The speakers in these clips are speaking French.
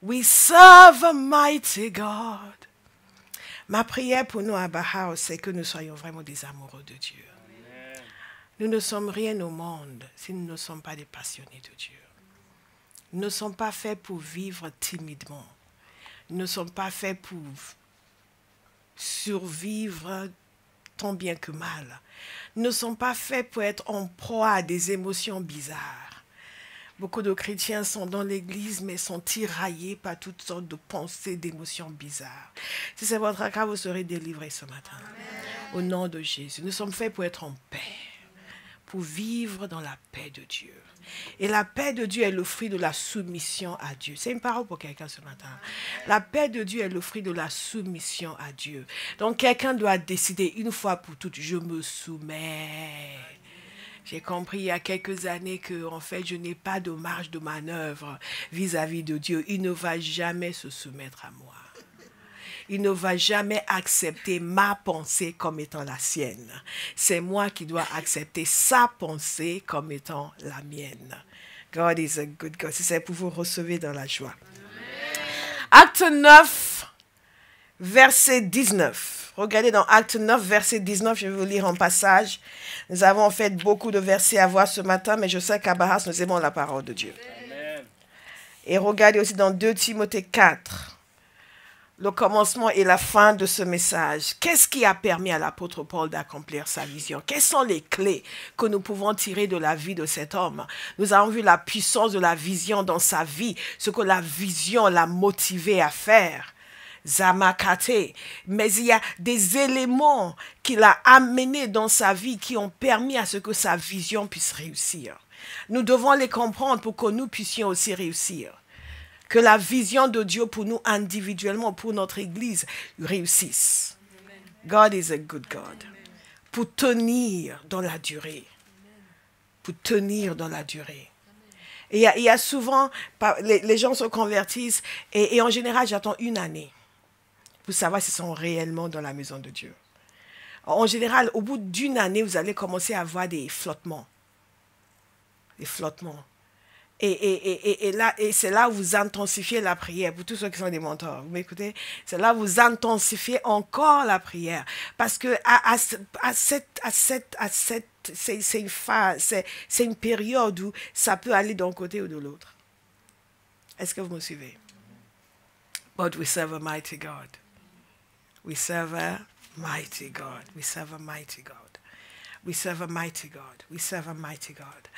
We serve a mighty God. Ma prière pour nous à Bahao, c'est que nous soyons vraiment des amoureux de Dieu. Amen. Nous ne sommes rien au monde si nous ne sommes pas des passionnés de Dieu. Nous ne sommes pas faits pour vivre timidement. Nous ne sommes pas faits pour survivre tant bien que mal. Nous ne sommes pas faits pour être en proie à des émotions bizarres. Beaucoup de chrétiens sont dans l'église, mais sont tiraillés par toutes sortes de pensées, d'émotions bizarres. Si c'est votre cas, vous serez délivrés ce matin. Amen. Au nom de Jésus. Nous sommes faits pour être en paix, pour vivre dans la paix de Dieu. Et la paix de Dieu est le fruit de la soumission à Dieu. C'est une parole pour quelqu'un ce matin. La paix de Dieu est le fruit de la soumission à Dieu. Donc quelqu'un doit décider une fois pour toutes, je me soumets. J'ai compris il y a quelques années que, en fait, je n'ai pas de marge de manœuvre vis-à-vis de Dieu. Il ne va jamais se soumettre à moi. Il ne va jamais accepter ma pensée comme étant la sienne. C'est moi qui dois accepter sa pensée comme étant la mienne. God is a good God. Si c'est pour vous recevoir dans la joie. Acte 9, verset 19. Regardez dans Acte 9, verset 19, je vais vous lire un passage. Nous avons en fait beaucoup de versets à voir ce matin, mais je sais qu'à Bahas, nous aimons la parole de Dieu. Amen. Et regardez aussi dans 2 Timothée 4, le commencement et la fin de ce message. Qu'est-ce qui a permis à l'apôtre Paul d'accomplir sa vision? Quelles sont les clés que nous pouvons tirer de la vie de cet homme? Nous avons vu la puissance de la vision dans sa vie, ce que la vision l'a motivé à faire. Zamakate. Mais il y a des éléments qu'il a amenés dans sa vie qui ont permis à ce que sa vision puisse réussir. Nous devons les comprendre pour que nous puissions aussi réussir. Que la vision de Dieu pour nous individuellement, pour notre Église, réussisse. God is a good God. Pour tenir dans la durée. Pour tenir dans la durée. Et il y a souvent, les gens se convertissent et en général, j'attends une année pour savoir s'ils sont réellement dans la maison de Dieu. En général, au bout d'une année, vous allez commencer à avoir des flottements. Des flottements. Et c'est là où vous intensifiez la prière. Pour tous ceux qui sont des mentors, vous m'écoutez? C'est là où vous intensifiez encore la prière. Parce que c'est une phase, c'est une période où ça peut aller d'un côté ou de l'autre. Est-ce que vous me suivez? But we serve a mighty God. We serve a mighty God. We serve a mighty God. We serve a mighty God. We serve a mighty God.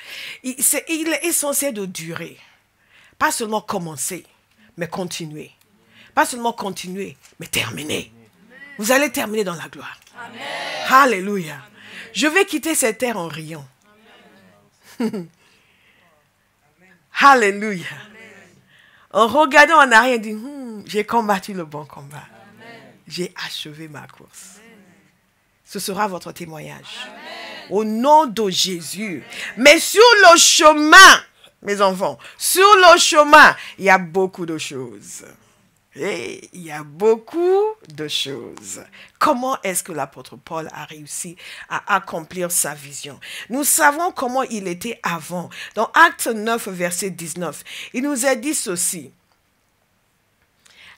Il est essentiel de durer. Pas seulement commencer, mais continuer. Pas seulement continuer, mais terminer. Vous allez terminer dans la gloire. Amen. Alléluia. Je vais quitter cette terre en riant. Alléluia. En regardant en arrière, dit, j'ai combattu le bon combat. J'ai achevé ma course. Ce sera votre témoignage. Amen. Au nom de Jésus. Mais sur le chemin, mes enfants, sur le chemin, il y a beaucoup de choses. Et il y a beaucoup de choses. Comment est-ce que l'apôtre Paul a réussi à accomplir sa vision? Nous savons comment il était avant. Dans Acte 9, verset 19, il nous a dit ceci.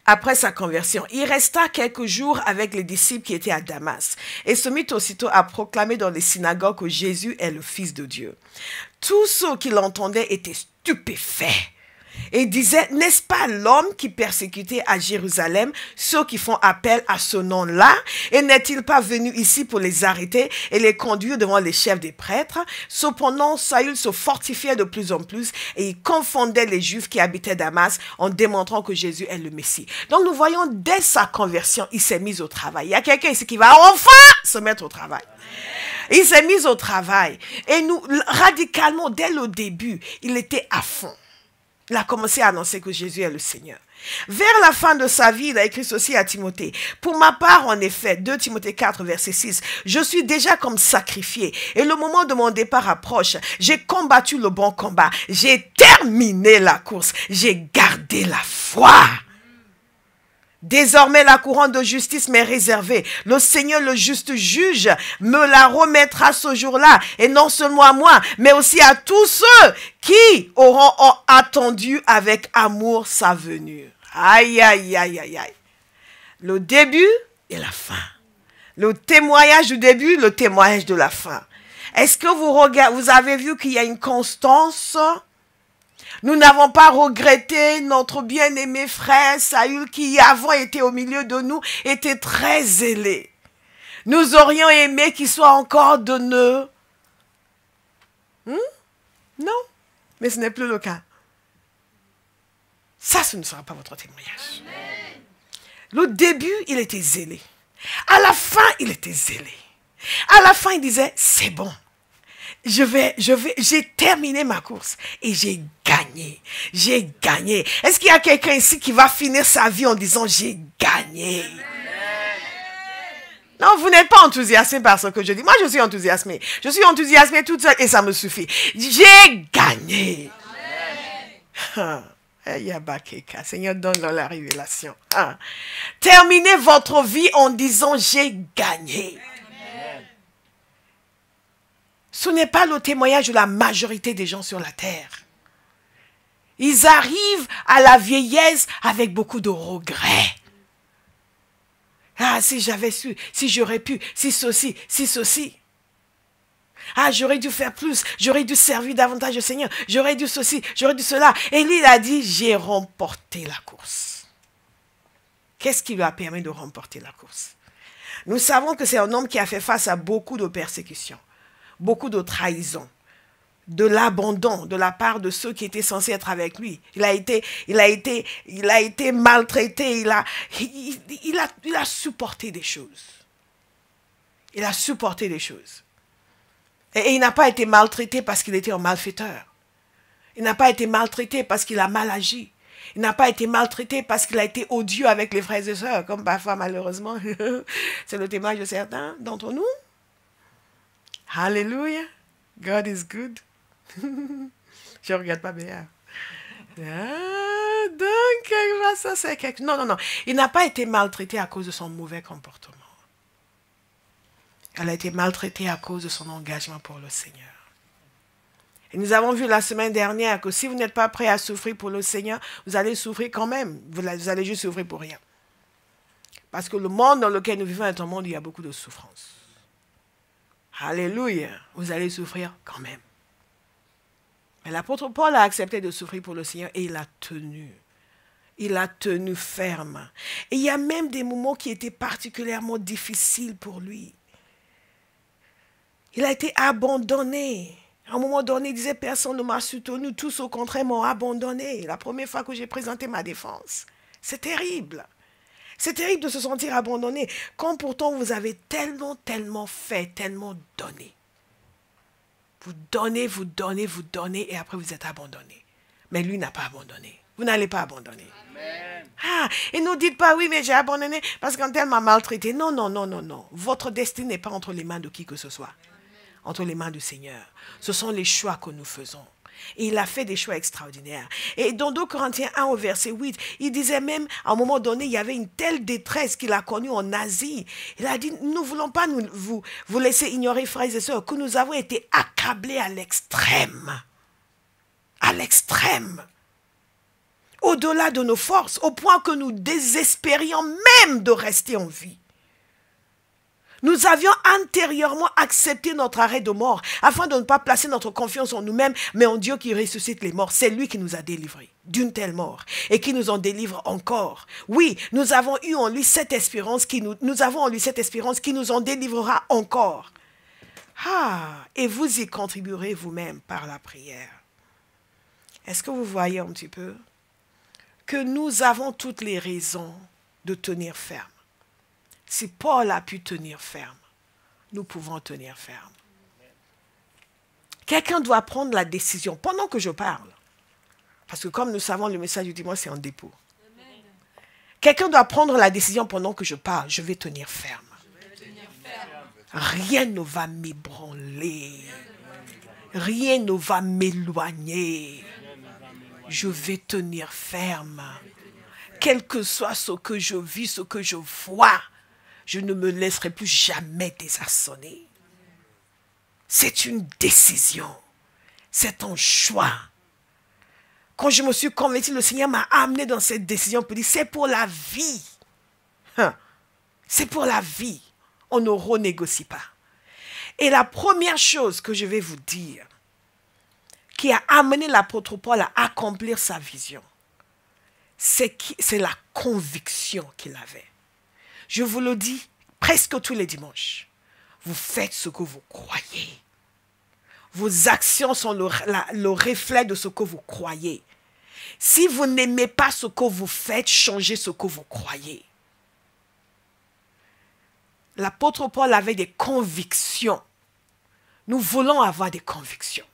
Après sa conversion, il resta quelques jours avec les disciples qui étaient à Damas et se mit aussitôt à proclamer dans les synagogues que Jésus est le Fils de Dieu. Tous ceux qui l'entendaient étaient stupéfaits et disaient, n'est-ce pas l'homme qui persécutait à Jérusalem ceux qui font appel à ce nom-là? Et n'est-il pas venu ici pour les arrêter et les conduire devant les chefs des prêtres? Cependant, Saül se fortifiait de plus en plus et il confondait les Juifs qui habitaient Damas en démontrant que Jésus est le Messie. Donc nous voyons dès sa conversion, il s'est mis au travail. Il y a quelqu'un ici qui va enfin se mettre au travail. Il s'est mis au travail et nous, radicalement, dès le début, il était à fond. Il a commencé à annoncer que Jésus est le Seigneur. Vers la fin de sa vie, il a écrit ceci à Timothée. Pour ma part, en effet, 2 Timothée 4, verset 6, je suis déjà comme sacrifié et le moment de mon départ approche. J'ai combattu le bon combat. J'ai terminé la course. J'ai gardé la foi. Désormais, la couronne de justice m'est réservée. Le Seigneur, le juste juge, me la remettra ce jour-là. Et non seulement à moi, mais aussi à tous ceux qui auront attendu avec amour sa venue. Aïe, aïe, aïe, aïe, aïe. Le début et la fin. Le témoignage du début, le témoignage de la fin. Est-ce que vous avez vu qu'il y a une constance? Nous n'avons pas regretté notre bien-aimé frère Saül qui avant était au milieu de nous, était très zélé. Nous aurions aimé qu'il soit encore de nous. Non, mais ce n'est plus le cas. Ça, ce ne sera pas votre témoignage. Amen. Le début, il était zélé. À la fin, il était zélé. À la fin, il disait, c'est bon. J'ai terminé ma course et j'ai gagné. J'ai gagné. Est-ce qu'il y a quelqu'un ici qui va finir sa vie en disant, j'ai gagné? Amen. Non, vous n'êtes pas enthousiasmé par ce que je dis. Moi, je suis enthousiasmé. Je suis enthousiasmé toute seule et ça me suffit. J'ai gagné. Amen. Seigneur, donne-leur la révélation. Terminez votre vie en disant j'ai gagné. Amen. Ce n'est pas le témoignage de la majorité des gens sur la terre. Ils arrivent à la vieillesse avec beaucoup de regrets. Ah, si j'avais su, si j'aurais pu, si ceci, si ceci. Ah, j'aurais dû faire plus, j'aurais dû servir davantage le Seigneur, j'aurais dû ceci, j'aurais dû cela. Et lui, il a dit, j'ai remporté la course. Qu'est-ce qui lui a permis de remporter la course? Nous savons que c'est un homme qui a fait face à beaucoup de persécutions, beaucoup de trahisons, de l'abandon de la part de ceux qui étaient censés être avec lui. Il a été maltraité, il a supporté des choses. Il a supporté des choses. Et il n'a pas été maltraité parce qu'il était un malfaiteur. Il n'a pas été maltraité parce qu'il a mal agi. Il n'a pas été maltraité parce qu'il a été odieux avec les frères et sœurs, comme parfois malheureusement, c'est le témoignage de certains d'entre nous. Alléluia. God is good. Je ne regarde pas bien. Donc, ça c'est quelque chose. Non. Il n'a pas été maltraité à cause de son mauvais comportement. Elle a été maltraitée à cause de son engagement pour le Seigneur. Et nous avons vu la semaine dernière que si vous n'êtes pas prêt à souffrir pour le Seigneur, vous allez souffrir quand même. Vous allez juste souffrir pour rien. Parce que le monde dans lequel nous vivons est un monde où il y a beaucoup de souffrance. Alléluia. Vous allez souffrir quand même. Mais l'apôtre Paul a accepté de souffrir pour le Seigneur et il a tenu. Il a tenu ferme. Et il y a même des moments qui étaient particulièrement difficiles pour lui. Il a été abandonné. À un moment donné, il disait, personne ne m'a soutenu, tous au contraire m'ont abandonné. La première fois que j'ai présenté ma défense. C'est terrible. C'est terrible de se sentir abandonné, quand pourtant vous avez tellement fait, tellement donné. Vous donnez, et après vous êtes abandonné. Mais lui n'a pas abandonné. Vous n'allez pas abandonner. Amen. Et ne dites pas, oui, mais j'ai abandonné parce qu'un tel m'a maltraité. Non. Votre destin n'est pas entre les mains de qui que ce soit. Entre les mains du Seigneur. Ce sont les choix que nous faisons. Et il a fait des choix extraordinaires. Et dans 2 Corinthiens 1 au verset 8, il disait même, à un moment donné, il y avait une telle détresse qu'il a connue en Asie. Il a dit, nous ne voulons pas vous laisser ignorer, frères et sœurs, que nous avons été accablés à l'extrême. À l'extrême. Au-delà de nos forces, au point que nous désespérions même de rester en vie. Nous avions antérieurement accepté notre arrêt de mort afin de ne pas placer notre confiance en nous-mêmes, mais en Dieu qui ressuscite les morts. C'est lui qui nous a délivrés d'une telle mort et qui nous en délivre encore. Oui, nous avons eu en lui cette espérance nous avons en lui cette espérance qui nous en délivrera encore. Et vous y contribuerez vous-même par la prière. Est-ce que vous voyez un petit peu que nous avons toutes les raisons de tenir ferme? Si Paul a pu tenir ferme, nous pouvons tenir ferme. Quelqu'un doit prendre la décision pendant que je parle. Parce que comme nous savons, le message du dimanche, c'est en dépôt. Quelqu'un doit prendre la décision pendant que je parle. Je vais tenir ferme. Rien ne va m'ébranler. Rien ne va m'éloigner. Je vais tenir ferme. Quel que soit ce que je vis, ce que je vois, je ne me laisserai plus jamais désarçonner. C'est une décision. C'est un choix. Quand je me suis converti, le Seigneur m'a amené dans cette décision pour dire, c'est pour la vie. C'est pour la vie. On ne renégocie pas. Et la première chose que je vais vous dire, qui a amené l'apôtre Paul à accomplir sa vision, c'est la conviction qu'il avait. Je vous le dis presque tous les dimanches. Vous faites ce que vous croyez. Vos actions sont le reflet de ce que vous croyez. Si vous n'aimez pas ce que vous faites, changez ce que vous croyez. L'apôtre Paul avait des convictions. Nous voulons avoir des convictions.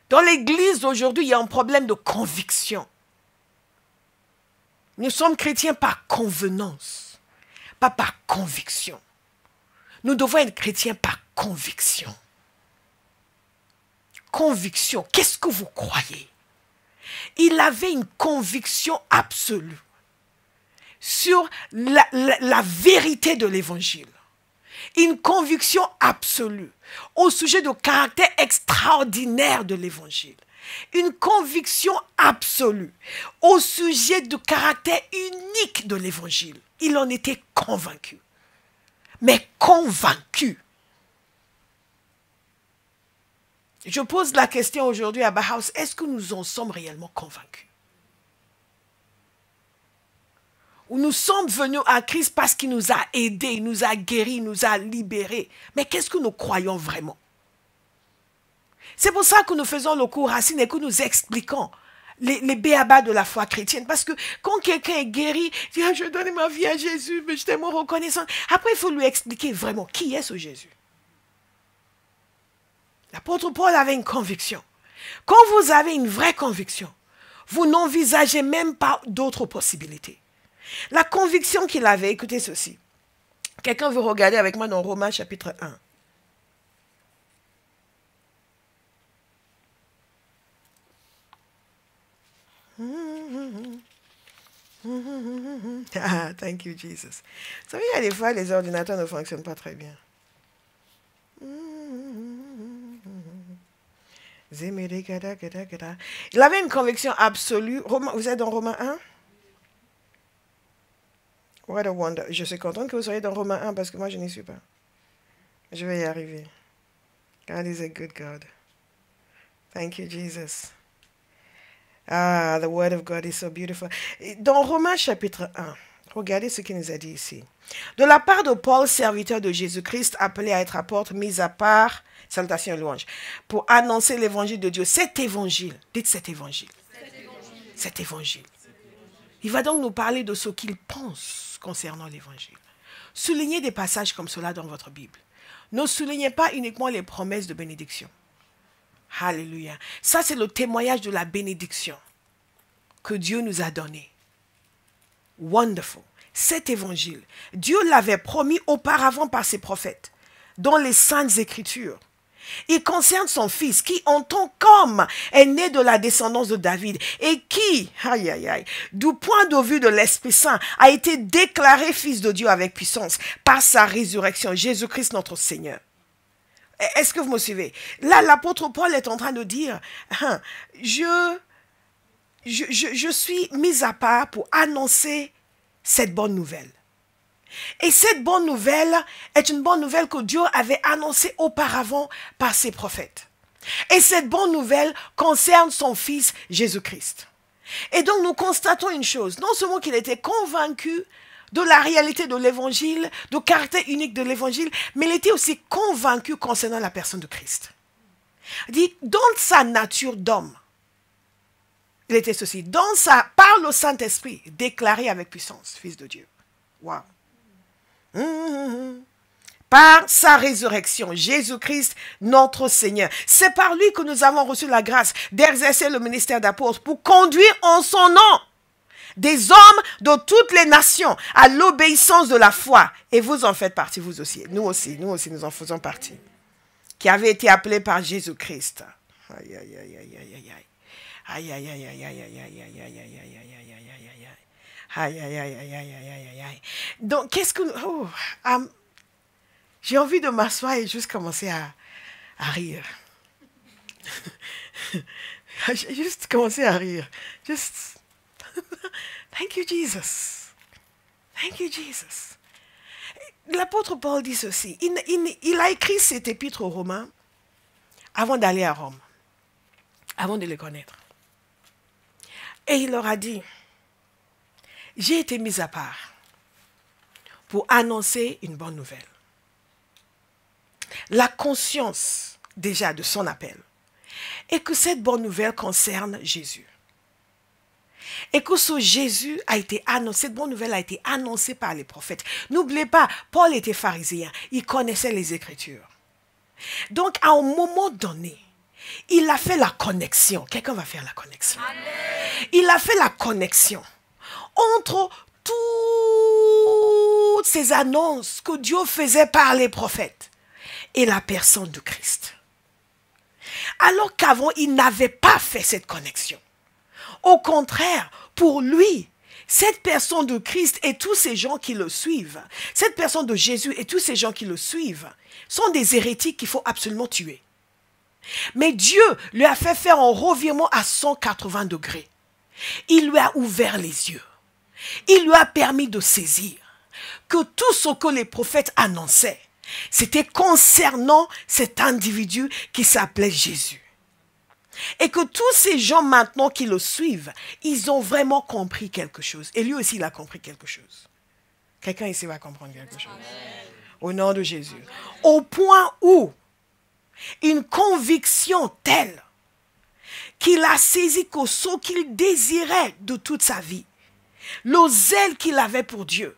Dans l'église d'aujourd'hui, il y a un problème de conviction. Nous sommes chrétiens par convenance, pas par conviction. Nous devons être chrétiens par conviction. Conviction, qu'est-ce que vous croyez? Il avait une conviction absolue sur la vérité de l'évangile. Une conviction absolue au sujet du caractère extraordinaire de l'évangile. Une conviction absolue au sujet du caractère unique de l'évangile. Il en était convaincu. Mais convaincu. Je pose la question aujourd'hui à Bauhaus, est-ce que nous en sommes réellement convaincus? Ou nous sommes venus à Christ parce qu'il nous a aidés, il nous a guéris, il nous a libérés. Mais qu'est-ce que nous croyons vraiment? C'est pour ça que nous faisons le cours Racine et que nous expliquons les béabas de la foi chrétienne. Parce que quand quelqu'un est guéri, il dit, je donne ma vie à Jésus, mais je suis tellement reconnaissant. Après, il faut lui expliquer vraiment qui est ce Jésus. L'apôtre Paul avait une conviction. Quand vous avez une vraie conviction, vous n'envisagez même pas d'autres possibilités. La conviction qu'il avait, écoutez ceci. Quelqu'un veut regarder avec moi dans Romains chapitre 1. Ah, thank you, Jesus. Vous savez, il y a des fois, les ordinateurs ne fonctionnent pas très bien. Il avait une conviction absolue. Vous êtes dans Romains 1? What a wonder. Je suis contente que vous soyez dans Romains 1 parce que moi, je n'y suis pas. Je vais y arriver. God is a good God. Thank you, Jesus. Ah, the word of God is so beautiful. Dans Romains chapitre 1, regardez ce qu'il nous a dit ici. De la part de Paul, serviteur de Jésus-Christ, appelé à être apôtre, mis à part, salutations et louanges, pour annoncer l'évangile de Dieu. Cet évangile, dites cet évangile. Cet évangile. Il va donc nous parler de ce qu'il pense concernant l'évangile. Soulignez des passages comme cela dans votre Bible. Ne soulignez pas uniquement les promesses de bénédiction. Alléluia. Ça, c'est le témoignage de la bénédiction que Dieu nous a donné. Wonderful. Cet évangile, Dieu l'avait promis auparavant par ses prophètes, dans les saintes écritures. Il concerne son fils qui, en tant qu'homme, est né de la descendance de David et qui, du point de vue de l'Esprit Saint, a été déclaré fils de Dieu avec puissance par sa résurrection, Jésus-Christ notre Seigneur. Est-ce que vous me suivez? Là, l'apôtre Paul est en train de dire, je suis mis à part pour annoncer cette bonne nouvelle. Et cette bonne nouvelle est une bonne nouvelle que Dieu avait annoncée auparavant par ses prophètes. Et cette bonne nouvelle concerne son fils Jésus-Christ. Et donc nous constatons une chose, non seulement qu'il était convaincu de la réalité de l'évangile, du caractère unique de l'évangile, mais il était aussi convaincu concernant la personne de Christ. Il dit, dans sa nature d'homme, il était ceci, par le Saint-Esprit, déclaré avec puissance, fils de Dieu. Wow. Par sa résurrection, Jésus-Christ, notre Seigneur. C'est par lui que nous avons reçu la grâce d'exercer le ministère d'apôtre pour conduire en son nom des hommes de toutes les nations à l'obéissance de la foi. Et vous en faites partie, vous aussi. Nous aussi, nous en faisons partie. Qui avait été appelés par Jésus-Christ. Aïe, aïe, aïe, aïe, aïe, aïe, aïe. Aïe, aïe, aïe, aïe, aïe, aïe, aïe, aïe, aïe, aïe, aïe, aïe, aïe, aïe, aïe. Aïe, aïe, aïe, aïe, aïe, aïe, aïe, aïe. Donc, qu'est-ce que... j'ai envie de m'asseoir et juste commencer à rire. J'ai juste commencé à rire. Just, thank you, Jesus. Thank you, Jesus. L'apôtre Paul dit ceci. Il a écrit cet épître aux Romains avant d'aller à Rome, avant de les connaître. Et il leur a dit, j'ai été mis à part pour annoncer une bonne nouvelle. La conscience déjà de son appel et que cette bonne nouvelle concerne Jésus. Et que ce Jésus a été annoncé, cette bonne nouvelle a été annoncée par les prophètes. N'oubliez pas, Paul était pharisien, il connaissait les Écritures. Donc, à un moment donné, il a fait la connexion. Quelqu'un va faire la connexion. Amen. Il a fait la connexion entre toutes ces annonces que Dieu faisait par les prophètes et la personne de Christ. Alors qu'avant, il n'avait pas fait cette connexion. Au contraire, pour lui, cette personne de Christ et tous ces gens qui le suivent, cette personne de Jésus et tous ces gens qui le suivent, sont des hérétiques qu'il faut absolument tuer. Mais Dieu lui a fait faire un revirement à 180 degrés. Il lui a ouvert les yeux. Il lui a permis de saisir que tout ce que les prophètes annonçaient, c'était concernant cet individu qui s'appelait Jésus. Et que tous ces gens maintenant qui le suivent, ils ont vraiment compris quelque chose. Et lui aussi, il a compris quelque chose. Quelqu'un ici va comprendre quelque chose. Amen. Au nom de Jésus. Amen. Au point où une conviction telle qu'il a saisi que ce qu'il désirait de toute sa vie, le zèle qu'il avait pour Dieu,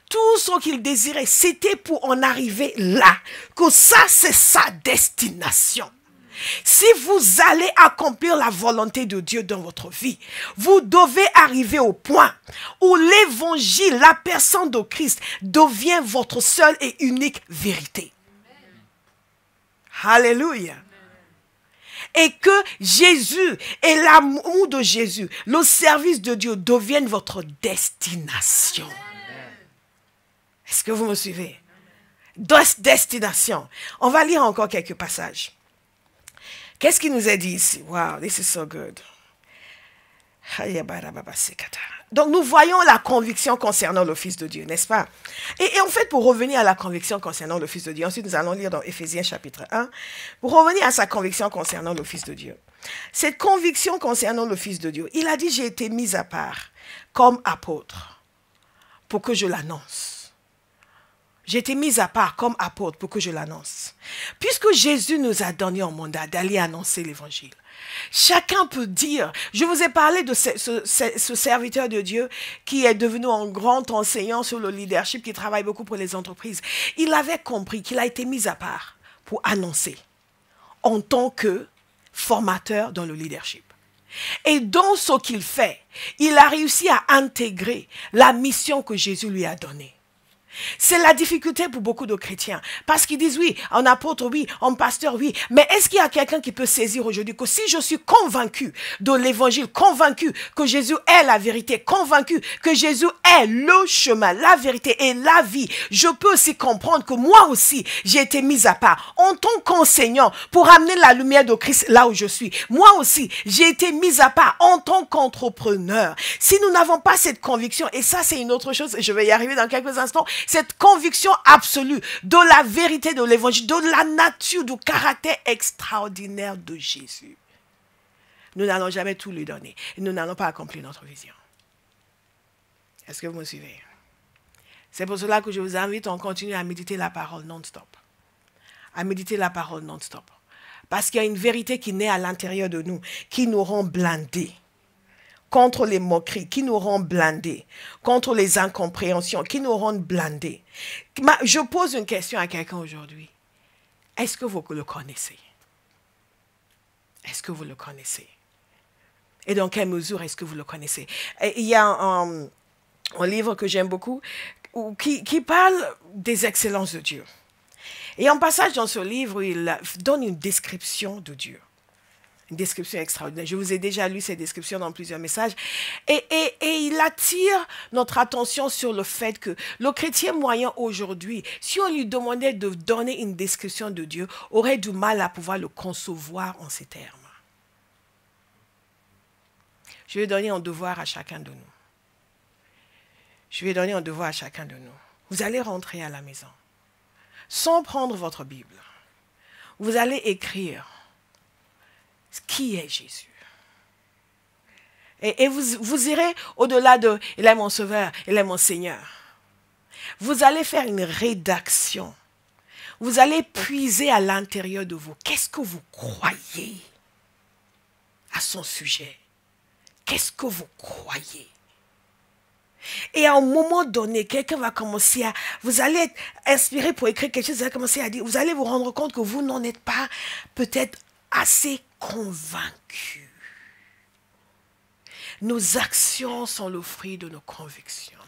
tout ce qu'il désirait, c'était pour en arriver là. Que ça, c'est sa destination. Si vous allez accomplir la volonté de Dieu dans votre vie, vous devez arriver au point où l'évangile, la personne de Christ, devient votre seule et unique vérité. Amen. Alléluia. Et que Jésus et l'amour de Jésus, le service de Dieu deviennent votre destination. Amen. Est-ce que vous me suivez? Destination. On va lire encore quelques passages. Qu'est-ce qu'il nous a dit ici? Wow, this is so good. Donc, nous voyons la conviction concernant le Fils de Dieu, n'est-ce pas? Et en fait, pour revenir à la conviction concernant le Fils de Dieu, ensuite nous allons lire dans Éphésiens chapitre 1, pour revenir à sa conviction concernant le Fils de Dieu. Cette conviction concernant le Fils de Dieu, il a dit, j'ai été mis à part comme apôtre pour que je l'annonce. J'ai été mis à part comme apôtre pour que je l'annonce. Puisque Jésus nous a donné un mandat d'aller annoncer l'évangile. Chacun peut dire, je vous ai parlé de ce serviteur de Dieu qui est devenu un grand enseignant sur le leadership, qui travaille beaucoup pour les entreprises. Il avait compris qu'il a été mis à part pour annoncer en tant que formateur dans le leadership. Et dans ce qu'il fait, il a réussi à intégrer la mission que Jésus lui a donnée. C'est la difficulté pour beaucoup de chrétiens. Parce qu'ils disent, oui, en apôtre, oui, en pasteur, oui. Mais est-ce qu'il y a quelqu'un qui peut saisir aujourd'hui que si je suis convaincu de l'évangile, convaincu que Jésus est la vérité, convaincu que Jésus est le chemin, la vérité et la vie, je peux aussi comprendre que moi aussi, j'ai été mis à part en tant qu'enseignant pour amener la lumière de Christ là où je suis. Moi aussi, j'ai été mis à part en tant qu'entrepreneur. Si nous n'avons pas cette conviction, et ça c'est une autre chose, je vais y arriver dans quelques instants, cette conviction absolue de la vérité de l'évangile, de la nature, du caractère extraordinaire de Jésus. Nous n'allons jamais tout lui donner. Et nous n'allons pas accomplir notre vision. Est-ce que vous me suivez? C'est pour cela que je vous invite à continuer à méditer la parole non-stop. À méditer la parole non-stop. Parce qu'il y a une vérité qui naît à l'intérieur de nous, qui nous rend blindés. Contre les moqueries, qui nous rendent blindés, contre les incompréhensions, qui nous rendent blindés. Je pose une question à quelqu'un aujourd'hui. Est-ce que vous le connaissez? Est-ce que vous le connaissez? Et dans quelle mesure est-ce que vous le connaissez? Et il y a un livre que j'aime beaucoup qui parle des excellences de Dieu. Et en passage dans ce livre, il donne une description de Dieu. Une description extraordinaire. Je vous ai déjà lu ces descriptions dans plusieurs messages. Et il attire notre attention sur le fait que le chrétien moyen aujourd'hui, si on lui demandait de donner une description de Dieu, aurait du mal à pouvoir le concevoir en ces termes. Je vais donner un devoir à chacun de nous. Je vais donner un devoir à chacun de nous. Vous allez rentrer à la maison. Sans prendre votre Bible. Vous allez écrire qui est Jésus. Et vous irez au-delà de « Il est mon sauveur, il est mon Seigneur ». Vous allez faire une rédaction. Vous allez puiser à l'intérieur de vous. Qu'est-ce que vous croyez à son sujet? Qu'est-ce que vous croyez? Et à un moment donné, quelqu'un va commencer à... Vous allez être inspiré pour écrire quelque chose, vous allez commencer à dire... Vous allez vous rendre compte que vous n'en êtes pas peut-être assez convaincu. Nos actions sont le fruit de nos convictions.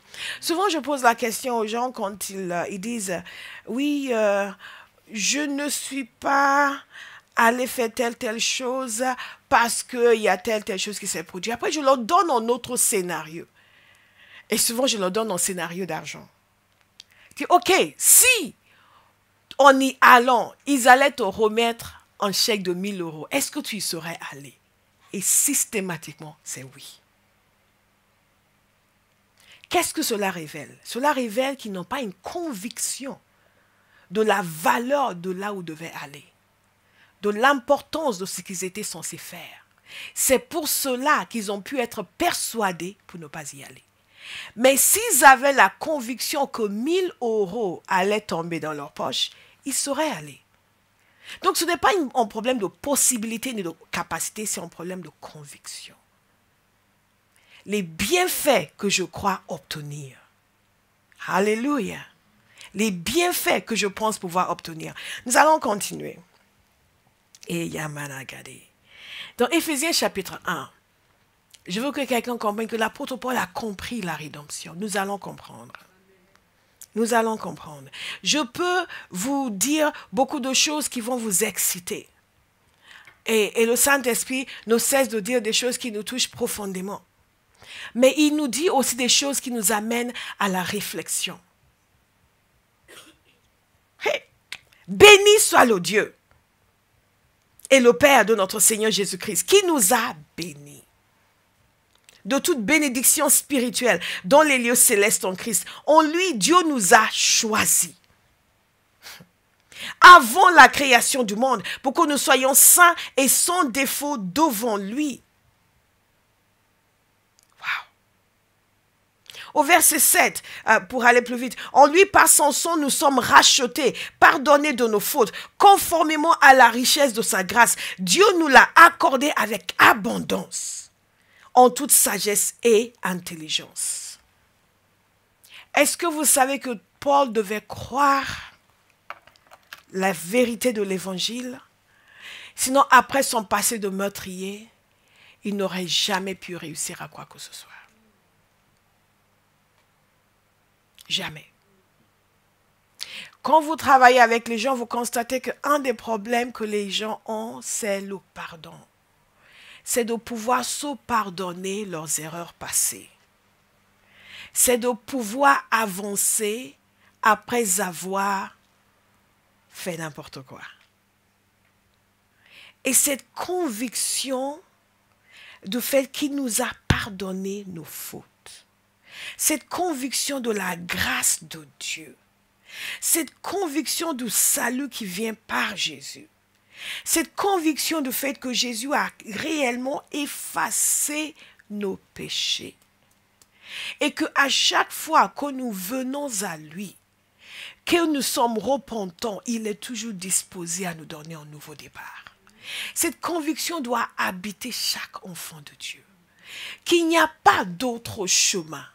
Souvent, je pose la question aux gens quand ils disent « Oui, je ne suis pas allé faire telle chose parce qu'il y a telle chose qui s'est produite. » Après, je leur donne un autre scénario. Et souvent, je leur donne un scénario d'argent. Ok, si en y allant, ils allaient te remettre un chèque de 1 000 €, est-ce que tu y serais allé? Et systématiquement, c'est oui. Qu'est-ce que cela révèle? Cela révèle qu'ils n'ont pas une conviction de la valeur de là où ils devaient aller, de l'importance de ce qu'ils étaient censés faire. C'est pour cela qu'ils ont pu être persuadés pour ne pas y aller. Mais s'ils avaient la conviction que 1 000 € allaient tomber dans leur poche, ils seraient allés. Donc ce n'est pas un problème de possibilité ni de capacité, c'est un problème de conviction. Les bienfaits que je crois obtenir. Alléluia. Les bienfaits que je pense pouvoir obtenir. Nous allons continuer. Et Yamanagade. Dans Éphésiens chapitre 1, je veux que quelqu'un comprenne que l'apôtre Paul a compris la rédemption. Nous allons comprendre. Nous allons comprendre. Je peux vous dire beaucoup de choses qui vont vous exciter. Et le Saint-Esprit ne cesse de dire des choses qui nous touchent profondément. Mais il nous dit aussi des choses qui nous amènent à la réflexion. Hey, béni soit le Dieu et le Père de notre Seigneur Jésus-Christ, qui nous a bénis de toute bénédiction spirituelle dans les lieux célestes en Christ. En lui, Dieu nous a choisis avant la création du monde pour que nous soyons saints et sans défaut devant lui. Au verset 7, pour aller plus vite, en lui, par son sang, nous sommes rachetés, pardonnés de nos fautes, conformément à la richesse de sa grâce. Dieu nous l'a accordé avec abondance, en toute sagesse et intelligence. Est-ce que vous savez que Paul devait croire la vérité de l'évangile? Sinon, après son passé de meurtrier, il n'aurait jamais pu réussir à quoi que ce soit. Jamais. Quand vous travaillez avec les gens, vous constatez qu'un des problèmes que les gens ont, c'est le pardon. C'est de pouvoir se pardonner leurs erreurs passées. C'est de pouvoir avancer après avoir fait n'importe quoi. Et cette conviction du fait qu'il nous a pardonné nos fautes, cette conviction de la grâce de Dieu, cette conviction du salut qui vient par Jésus, cette conviction du fait que Jésus a réellement effacé nos péchés et qu'à chaque fois que nous venons à lui, que nous sommes repentants, il est toujours disposé à nous donner un nouveau départ. Cette conviction doit habiter chaque enfant de Dieu, qu'il n'y a pas d'autre chemin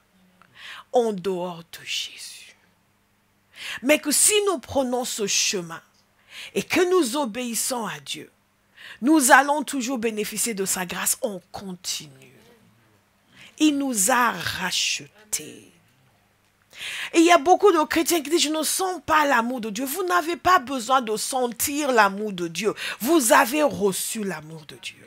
en dehors de Jésus. Mais que si nous prenons ce chemin et que nous obéissons à Dieu, nous allons toujours bénéficier de sa grâce en continu. Il nous a rachetés. Et il y a beaucoup de chrétiens qui disent, je ne sens pas l'amour de Dieu. Vous n'avez pas besoin de sentir l'amour de Dieu. Vous avez reçu l'amour de Dieu.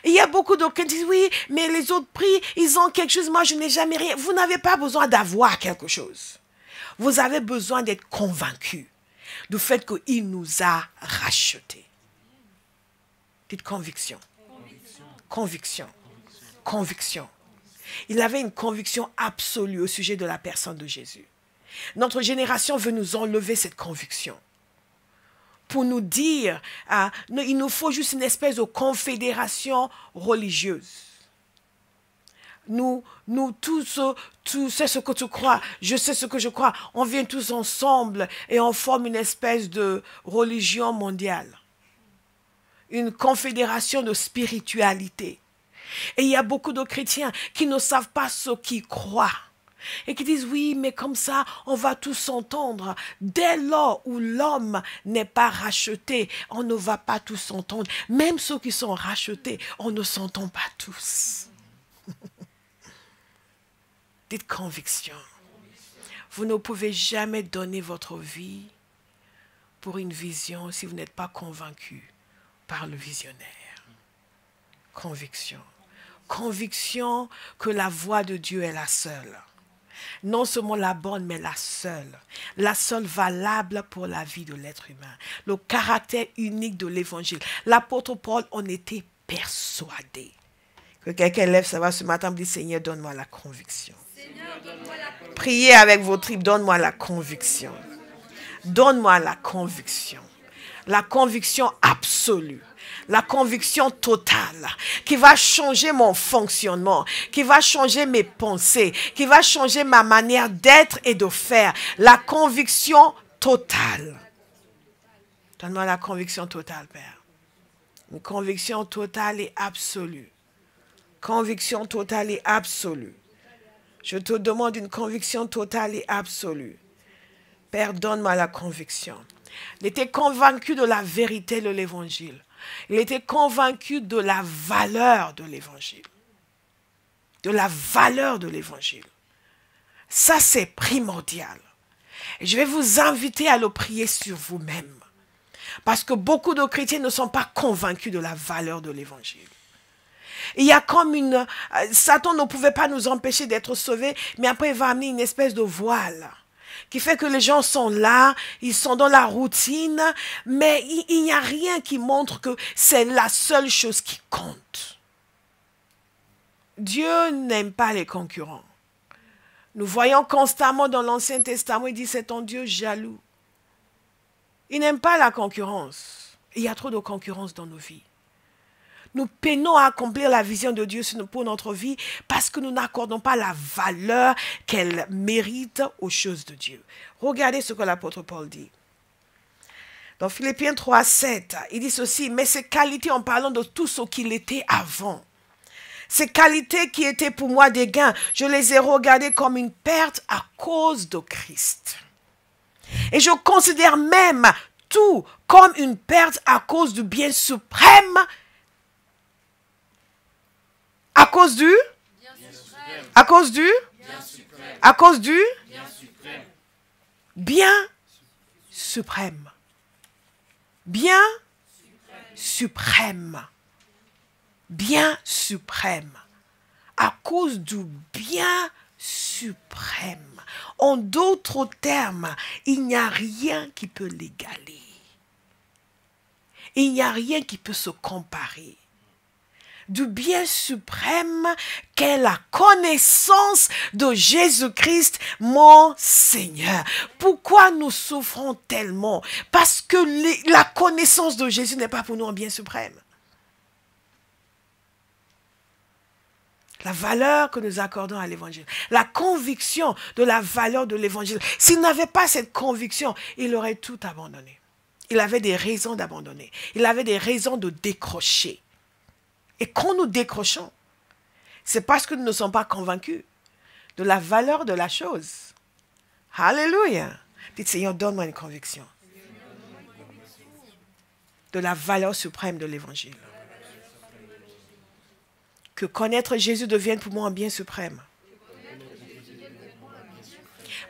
Il y a beaucoup de chrétiens qui disent, oui, mais les autres prient, ils ont quelque chose, moi je n'ai jamais rien. Vous n'avez pas besoin d'avoir quelque chose. Vous avez besoin d'être convaincu du fait qu'il nous a rachetés. Dites conviction. Conviction. Conviction. Il avait une conviction absolue au sujet de la personne de Jésus. Notre génération veut nous enlever cette conviction. Pour nous dire, il nous faut juste une espèce de confédération religieuse. Nous tous, tu sais ce que tu crois, je sais ce que je crois. On vient tous ensemble et on forme une espèce de religion mondiale. Une confédération de spiritualité. Et il y a beaucoup de chrétiens qui ne savent pas ce qu'ils croient. Et qui disent, oui, mais comme ça, on va tous s'entendre. Dès lors où l'homme n'est pas racheté, on ne va pas tous s'entendre. Même ceux qui sont rachetés, on ne s'entend pas tous. Dites conviction. Vous ne pouvez jamais donner votre vie pour une vision si vous n'êtes pas convaincu par le visionnaire. Conviction. Conviction que la voix de Dieu est la seule. Non seulement la bonne, mais la seule valable pour la vie de l'être humain. Le caractère unique de l'évangile. L'apôtre Paul en était persuadé. Que quelqu'un lève sa voix ce matin et dit, Seigneur, donne-moi la conviction. Priez avec vos tripes, donne-moi la conviction. Donne-moi la conviction. La conviction absolue. La conviction totale qui va changer mon fonctionnement, qui va changer mes pensées, qui va changer ma manière d'être et de faire. La conviction totale. Donne-moi la conviction totale, Père. Une conviction totale et absolue. Conviction totale et absolue. Je te demande une conviction totale et absolue. Père, donne-moi la conviction. Il était convaincu de la vérité de l'évangile. Il était convaincu de la valeur de l'évangile. De la valeur de l'évangile. Ça, c'est primordial. Et je vais vous inviter à le prier sur vous-même. Parce que beaucoup de chrétiens ne sont pas convaincus de la valeur de l'évangile. Il y a comme une... Satan ne pouvait pas nous empêcher d'être sauvés, mais après il va amener une espèce de voile qui fait que les gens sont là, ils sont dans la routine, mais il n'y a rien qui montre que c'est la seule chose qui compte. Dieu n'aime pas les concurrents. Nous voyons constamment dans l'Ancien Testament, il dit c'est un Dieu jaloux. Il n'aime pas la concurrence. Il y a trop de concurrence dans nos vies. Nous peinons à accomplir la vision de Dieu pour notre vie parce que nous n'accordons pas la valeur qu'elle mérite aux choses de Dieu. Regardez ce que l'apôtre Paul dit. Dans Philippiens 3, 7, il dit ceci, mais ces qualités en parlant de tout ce qu'il était avant. Ces qualités qui étaient pour moi des gains, je les ai regardées comme une perte à cause de Christ. Et je considère même tout comme une perte à cause du bien suprême. À cause du? À cause du? À cause du? Bien suprême. Bien suprême. Bien suprême. À cause du bien suprême. En d'autres termes, il n'y a rien qui peut l'égaler. Il n'y a rien qui peut se comparer. Du bien suprême qu'est la connaissance de Jésus-Christ, mon Seigneur. Pourquoi nous souffrons tellement? Parce que la connaissance de Jésus n'est pas pour nous un bien suprême. La valeur que nous accordons à l'évangile, la conviction de la valeur de l'évangile. S'il n'avait pas cette conviction, il aurait tout abandonné. Il avait des raisons d'abandonner. Il avait des raisons de décrocher. Et quand nous décrochons, c'est parce que nous ne sommes pas convaincus de la valeur de la chose. Alléluia. Dites, Seigneur, donne-moi une conviction de la valeur suprême de l'évangile. Que connaître Jésus devienne pour moi un bien suprême.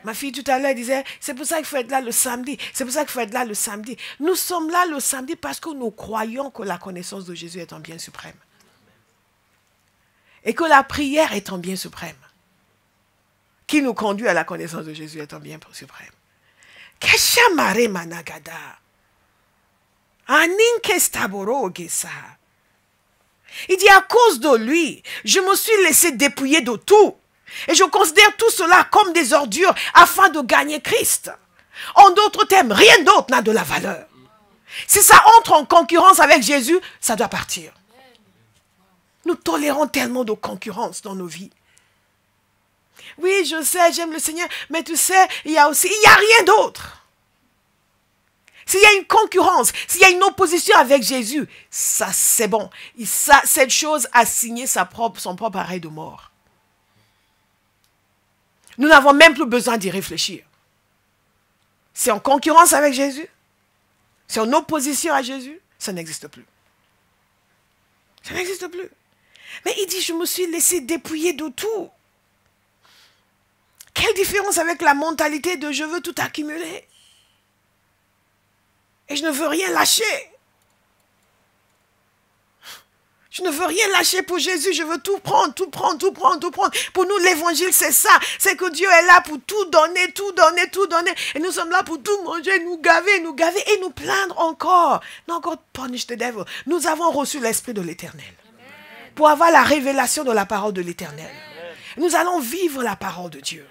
Ma fille tout à l'heure disait, c'est pour ça qu'il faut être là le samedi. C'est pour ça qu'il faut être là le samedi. Nous sommes là le samedi parce que nous croyons que la connaissance de Jésus est un bien suprême. Et que la prière est un bien suprême. Qui nous conduit à la connaissance de Jésus est un bien suprême. Keshamare managada. Aninke staboro gesa. Il dit, à cause de lui, je me suis laissé dépouiller de tout. Et je considère tout cela comme des ordures afin de gagner Christ. En d'autres termes, rien d'autre n'a de la valeur. Si ça entre en concurrence avec Jésus, ça doit partir. Nous tolérons tellement de concurrence dans nos vies. Oui, je sais, j'aime le Seigneur, mais tu sais, il y a rien d'autre. S'il y a une concurrence, s'il y a une opposition avec Jésus, ça c'est bon. Cette chose a signé son propre arrêt de mort. Nous n'avons même plus besoin d'y réfléchir. C'est en concurrence avec Jésus, c'est en opposition à Jésus, ça n'existe plus. Ça n'existe plus. Mais il dit, je me suis laissé dépouiller de tout. Quelle différence avec la mentalité de je veux tout accumuler. Et je ne veux rien lâcher. Je ne veux rien lâcher pour Jésus. Je veux tout prendre, tout prendre, tout prendre, tout prendre. Pour nous, l'évangile, c'est ça. C'est que Dieu est là pour tout donner, tout donner, tout donner. Et nous sommes là pour tout manger, nous gaver et nous plaindre encore. Not God punish the devil. Nous avons reçu l'Esprit de l'Éternel. Pour avoir la révélation de la parole de l'Éternel. Nous allons vivre la parole de Dieu.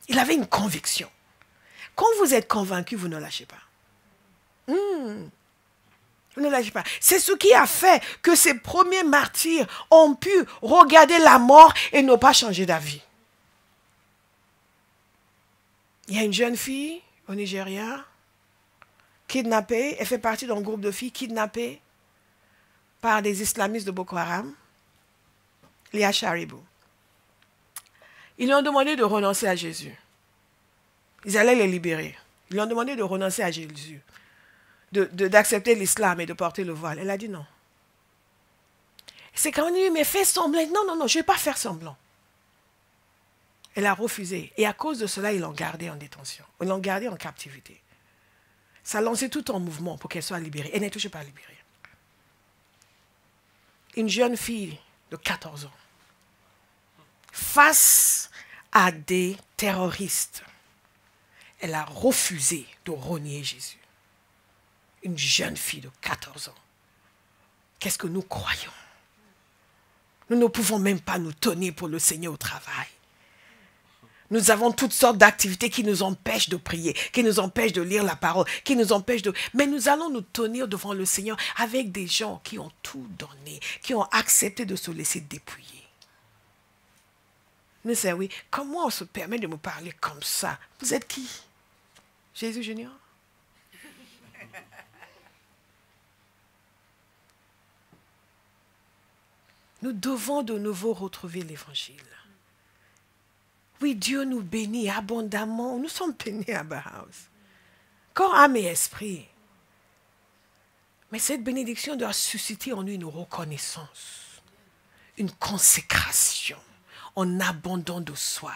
Il avait une conviction. Quand vous êtes convaincu, vous ne lâchez pas. Vous ne lâchez pas. C'est ce qui a fait que ces premiers martyrs ont pu regarder la mort et ne pas changer d'avis. Il y a une jeune fille au Nigeria, kidnappée, elle fait partie d'un groupe de filles kidnappées par des islamistes de Boko Haram, Léa Charibou. Ils lui ont demandé de renoncer à Jésus. Ils allaient les libérer. Ils lui ont demandé de renoncer à Jésus, d'accepter l'islam et de porter le voile. Elle a dit non. C'est quand même dit, mais fais semblant. Non, non, non, je ne vais pas faire semblant. Elle a refusé. Et à cause de cela, ils l'ont gardée en détention. Ils l'ont gardée en captivité. Ça a lancé tout en mouvement pour qu'elle soit libérée. Elle n'est toujours pas libérée. Une jeune fille de 14 ans, face à des terroristes, elle a refusé de renier Jésus. Une jeune fille de 14 ans. Qu'est-ce que nous croyons? Nous ne pouvons même pas nous tenir pour le Seigneur au travail. Nous avons toutes sortes d'activités qui nous empêchent de prier, qui nous empêchent de lire la parole, qui nous empêchent de... Mais nous allons nous tenir devant le Seigneur avec des gens qui ont tout donné, qui ont accepté de se laisser dépouiller. Nous disons, oui, comment on se permet de me parler comme ça? Vous êtes qui? Jésus Junior? Nous devons de nouveau retrouver l'évangile. Oui, Dieu nous bénit abondamment. Nous sommes bénis à Bauhaus. Corps, âme et esprit. Mais cette bénédiction doit susciter en nous une reconnaissance, une consécration, en abandon de soi.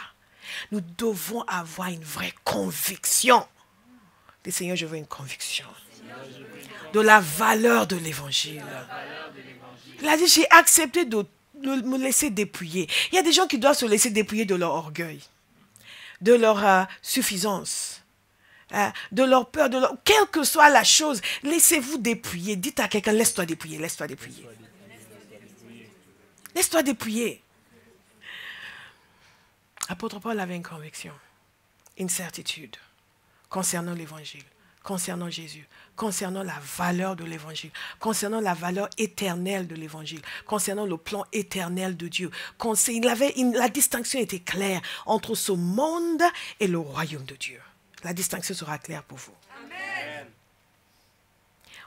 Nous devons avoir une vraie conviction. Dis Seigneur, je veux une conviction de la valeur de l'évangile. Il a dit, j'ai accepté de me laisser dépouiller. Il y a des gens qui doivent se laisser dépouiller de leur orgueil, de leur suffisance, de leur peur, quelle que soit la chose, laissez-vous dépouiller. Dites à quelqu'un, laisse-toi dépouiller, laisse-toi dépouiller. Laisse-toi dépouiller. L'apôtre Paul avait une conviction, une certitude concernant l'évangile, concernant Jésus, concernant la valeur de l'évangile, concernant la valeur éternelle de l'évangile, concernant le plan éternel de Dieu. La distinction était claire entre ce monde et le royaume de Dieu. La distinction sera claire pour vous. Amen.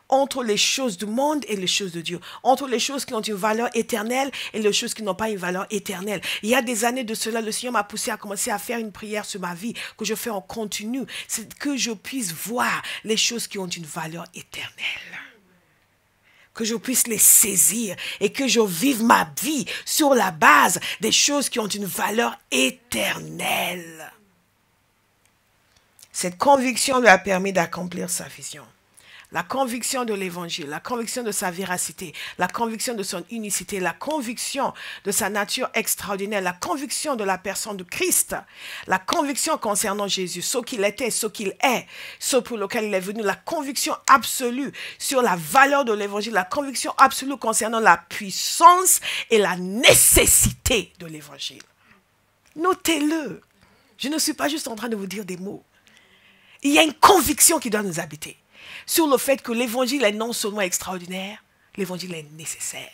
Entre les choses du monde et les choses de Dieu. Entre les choses qui ont une valeur éternelle et les choses qui n'ont pas une valeur éternelle. Il y a des années de cela, le Seigneur m'a poussé à commencer à faire une prière sur ma vie, que je fais en continu. C'est que je puisse voir les choses qui ont une valeur éternelle. Que je puisse les saisir et que je vive ma vie sur la base des choses qui ont une valeur éternelle. Cette conviction lui a permis d'accomplir sa vision. La conviction de l'évangile, la conviction de sa véracité, la conviction de son unicité, la conviction de sa nature extraordinaire, la conviction de la personne de Christ, la conviction concernant Jésus, ce qu'il était, ce qu'il est, ce pour lequel il est venu, la conviction absolue sur la valeur de l'évangile, la conviction absolue concernant la puissance et la nécessité de l'évangile. Notez-le. Je ne suis pas juste en train de vous dire des mots. Il y a une conviction qui doit nous habiter sur le fait que l'évangile est non seulement extraordinaire, l'évangile est nécessaire.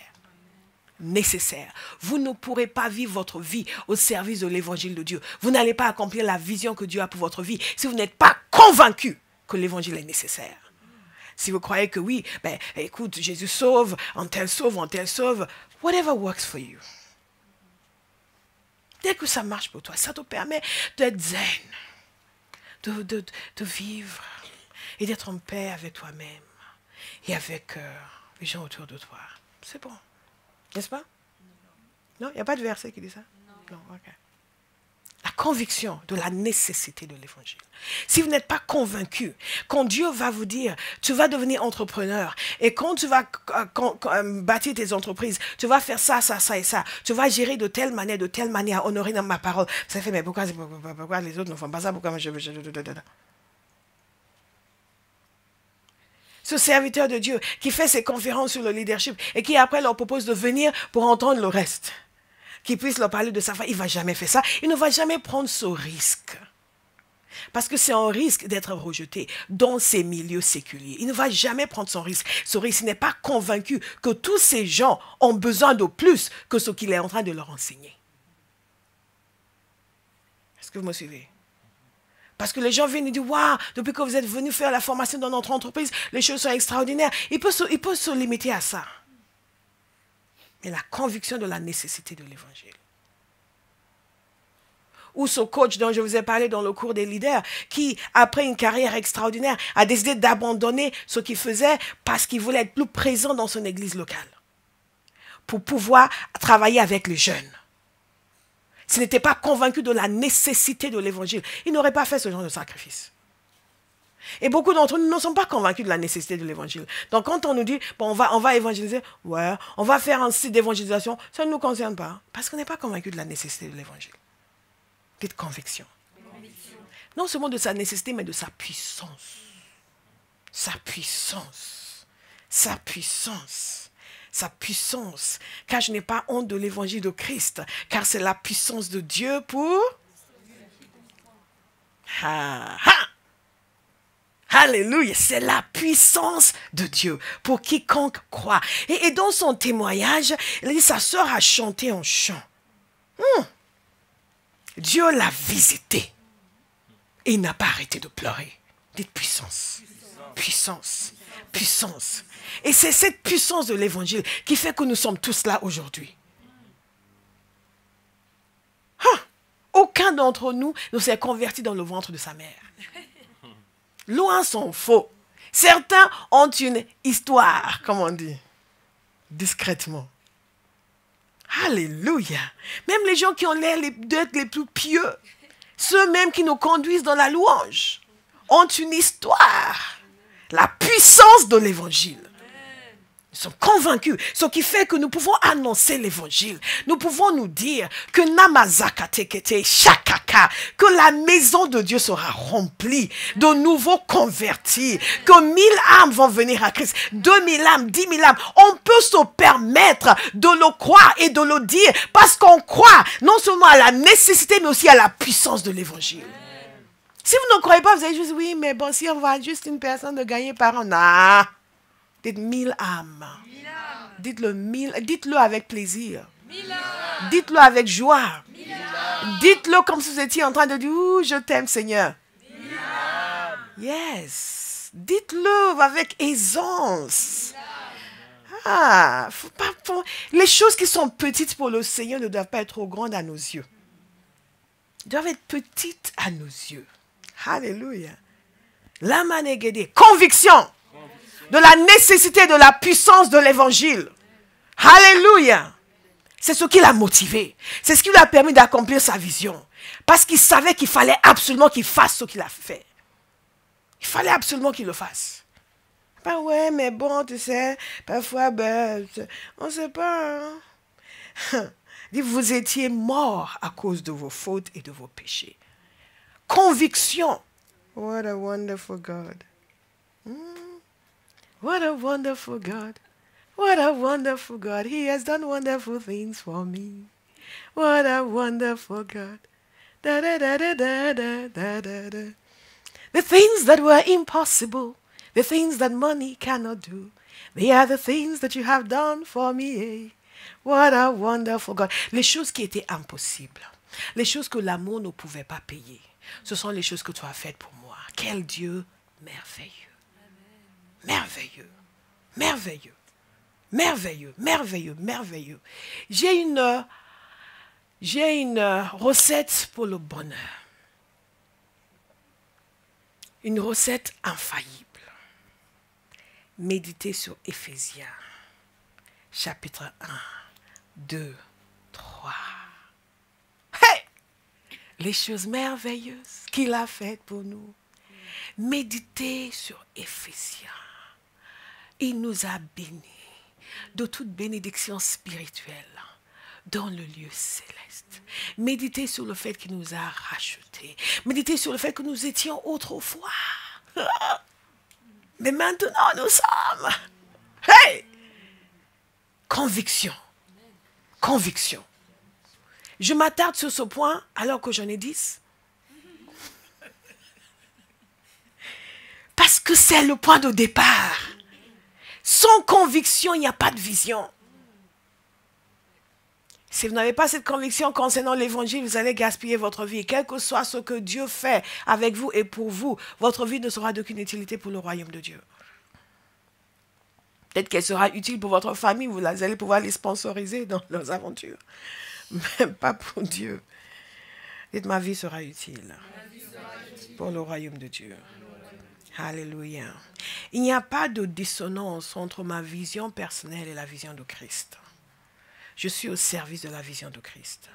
Nécessaire. Vous ne pourrez pas vivre votre vie au service de l'évangile de Dieu. Vous n'allez pas accomplir la vision que Dieu a pour votre vie si vous n'êtes pas convaincu que l'évangile est nécessaire. Si vous croyez que oui, ben écoute, Jésus sauve, en tel sauve, whatever works for you. Dès que ça marche pour toi, ça te permet d'être zen, de vivre et d'être en paix avec toi-même et avec les gens autour de toi. C'est bon. N'est-ce pas? Non, il n'y a pas de verset qui dit ça? Non, ok. La conviction de la nécessité de l'évangile. Si vous n'êtes pas convaincu, quand Dieu va vous dire, tu vas devenir entrepreneur, et quand tu vas bâtir tes entreprises, tu vas faire ça, ça, ça et ça, tu vas gérer de telle manière, honorer dans ma parole. Ça fait, mais pourquoi les autres ne font pas ça? Pourquoi je... Ce serviteur de Dieu qui fait ses conférences sur le leadership et qui après leur propose de venir pour entendre le reste, qui puisse leur parler de sa foi, il ne va jamais faire ça. Il ne va jamais prendre ce risque. Parce que c'est un risque d'être rejeté dans ces milieux séculiers. Il ne va jamais prendre son risque. Ce risque n'est pas convaincu que tous ces gens ont besoin de plus que ce qu'il est en train de leur enseigner. Est-ce que vous me suivez? Parce que les gens viennent et disent, waouh, depuis que vous êtes venus faire la formation dans notre entreprise, les choses sont extraordinaires. Il peut se limiter à ça. Mais la conviction de la nécessité de l'évangile. Ou ce coach dont je vous ai parlé dans le cours des leaders, qui, après une carrière extraordinaire, a décidé d'abandonner ce qu'il faisait parce qu'il voulait être plus présent dans son église locale. Pour pouvoir travailler avec les jeunes. S'il n'était pas convaincu de la nécessité de l'évangile, il n'aurait pas fait ce genre de sacrifice. Et beaucoup d'entre nous ne sont pas convaincus de la nécessité de l'évangile. Donc quand on nous dit, bon, on va évangéliser, ouais, on va faire un site d'évangélisation, ça ne nous concerne pas. Parce qu'on n'est pas convaincu de la nécessité de l'évangile. Dites conviction. Non seulement de sa nécessité, mais de sa puissance. Sa puissance. Sa puissance. Sa puissance, car je n'ai pas honte de l'évangile de Christ, car c'est la puissance de Dieu pour... Alléluia, c'est la puissance de Dieu pour quiconque croit. Et dans son témoignage, il dit, sa sœur a chanté en chant. Dieu l'a visité et il n'a pas arrêté de pleurer. Dites puissance, puissance, puissance. Et c'est cette puissance de l'évangile qui fait que nous sommes tous là aujourd'hui. Aucun d'entre nous ne s'est converti dans le ventre de sa mère. Loin s'en faut. Certains ont une histoire, comme on dit, discrètement. Alléluia. Même les gens qui ont l'air d'être les plus pieux, ceux même qui nous conduisent dans la louange, ont une histoire. La puissance de l'évangile. Nous sommes convaincus, ce qui fait que nous pouvons annoncer l'évangile. Nous pouvons nous dire que Namazakatekete Shakaka, que la maison de Dieu sera remplie de nouveaux convertis, que 1000 âmes vont venir à Christ, 2000 âmes, 10 000 âmes. On peut se permettre de le croire et de le dire parce qu'on croit non seulement à la nécessité mais aussi à la puissance de l'évangile. Si vous ne croyez pas, vous allez juste, oui, mais bon, si on voit juste une personne de gagner par an, non. Dites 1000 âmes. Dites-le avec plaisir. Dites-le avec joie. Dites-le comme si vous étiez en train de dire, je t'aime Seigneur. Yes. Dites-le avec aisance. Les choses qui sont petites pour le Seigneur ne doivent pas être trop grandes à nos yeux. Elles doivent être petites à nos yeux. Alléluia. La manégédé. Conviction de la nécessité de la puissance de l'évangile. Alléluia. C'est ce qui l'a motivé. C'est ce qui lui a permis d'accomplir sa vision. Parce qu'il savait qu'il fallait absolument qu'il fasse ce qu'il a fait. Il fallait absolument qu'il le fasse. Ben ouais, mais bon, tu sais, parfois, ben, on ne sait pas. Hein. Dit, vous étiez morts à cause de vos fautes et de vos péchés. Conviction. What a wonderful God. What a wonderful God. What a wonderful God. He has done wonderful things for me. What a wonderful God. Da, da, da, da, da, da, da, da, da. The things that were impossible, the things that money cannot do, they are the things that you have done for me. What a wonderful God. Les choses qui étaient impossibles, les choses que l'amour ne pouvait pas payer, ce sont les choses que tu as faites pour moi. Quel Dieu merveilleux. Merveilleux. Merveilleux. Merveilleux. Merveilleux. Merveilleux. J'ai une recette pour le bonheur. Une recette infaillible. Méditez sur Éphésiens, chapitre 1, 2, 3. Hey! Les choses merveilleuses qu'il a faites pour nous. Méditez sur Éphésiens. Il nous a bénis de toute bénédiction spirituelle dans le lieu céleste. Méditez sur le fait qu'il nous a rachetés. Méditez sur le fait que nous étions autrefois. Mais maintenant, nous sommes. Hey! Conviction. Conviction. Je m'attarde sur ce point alors que j'en ai 10. Parce que c'est le point de départ. Sans conviction, il n'y a pas de vision. Si vous n'avez pas cette conviction concernant l'évangile, vous allez gaspiller votre vie. Quel que soit ce que Dieu fait avec vous et pour vous, votre vie ne sera d'aucune utilité pour le royaume de Dieu. Peut-être qu'elle sera utile pour votre famille, vous allez pouvoir les sponsoriser dans leurs aventures. Mais pas pour Dieu. Dites, ma vie sera utile pour le royaume de Dieu. Alléluia. Il n'y a pas de dissonance entre ma vision personnelle et la vision de Christ. Je suis au service de la vision de Christ.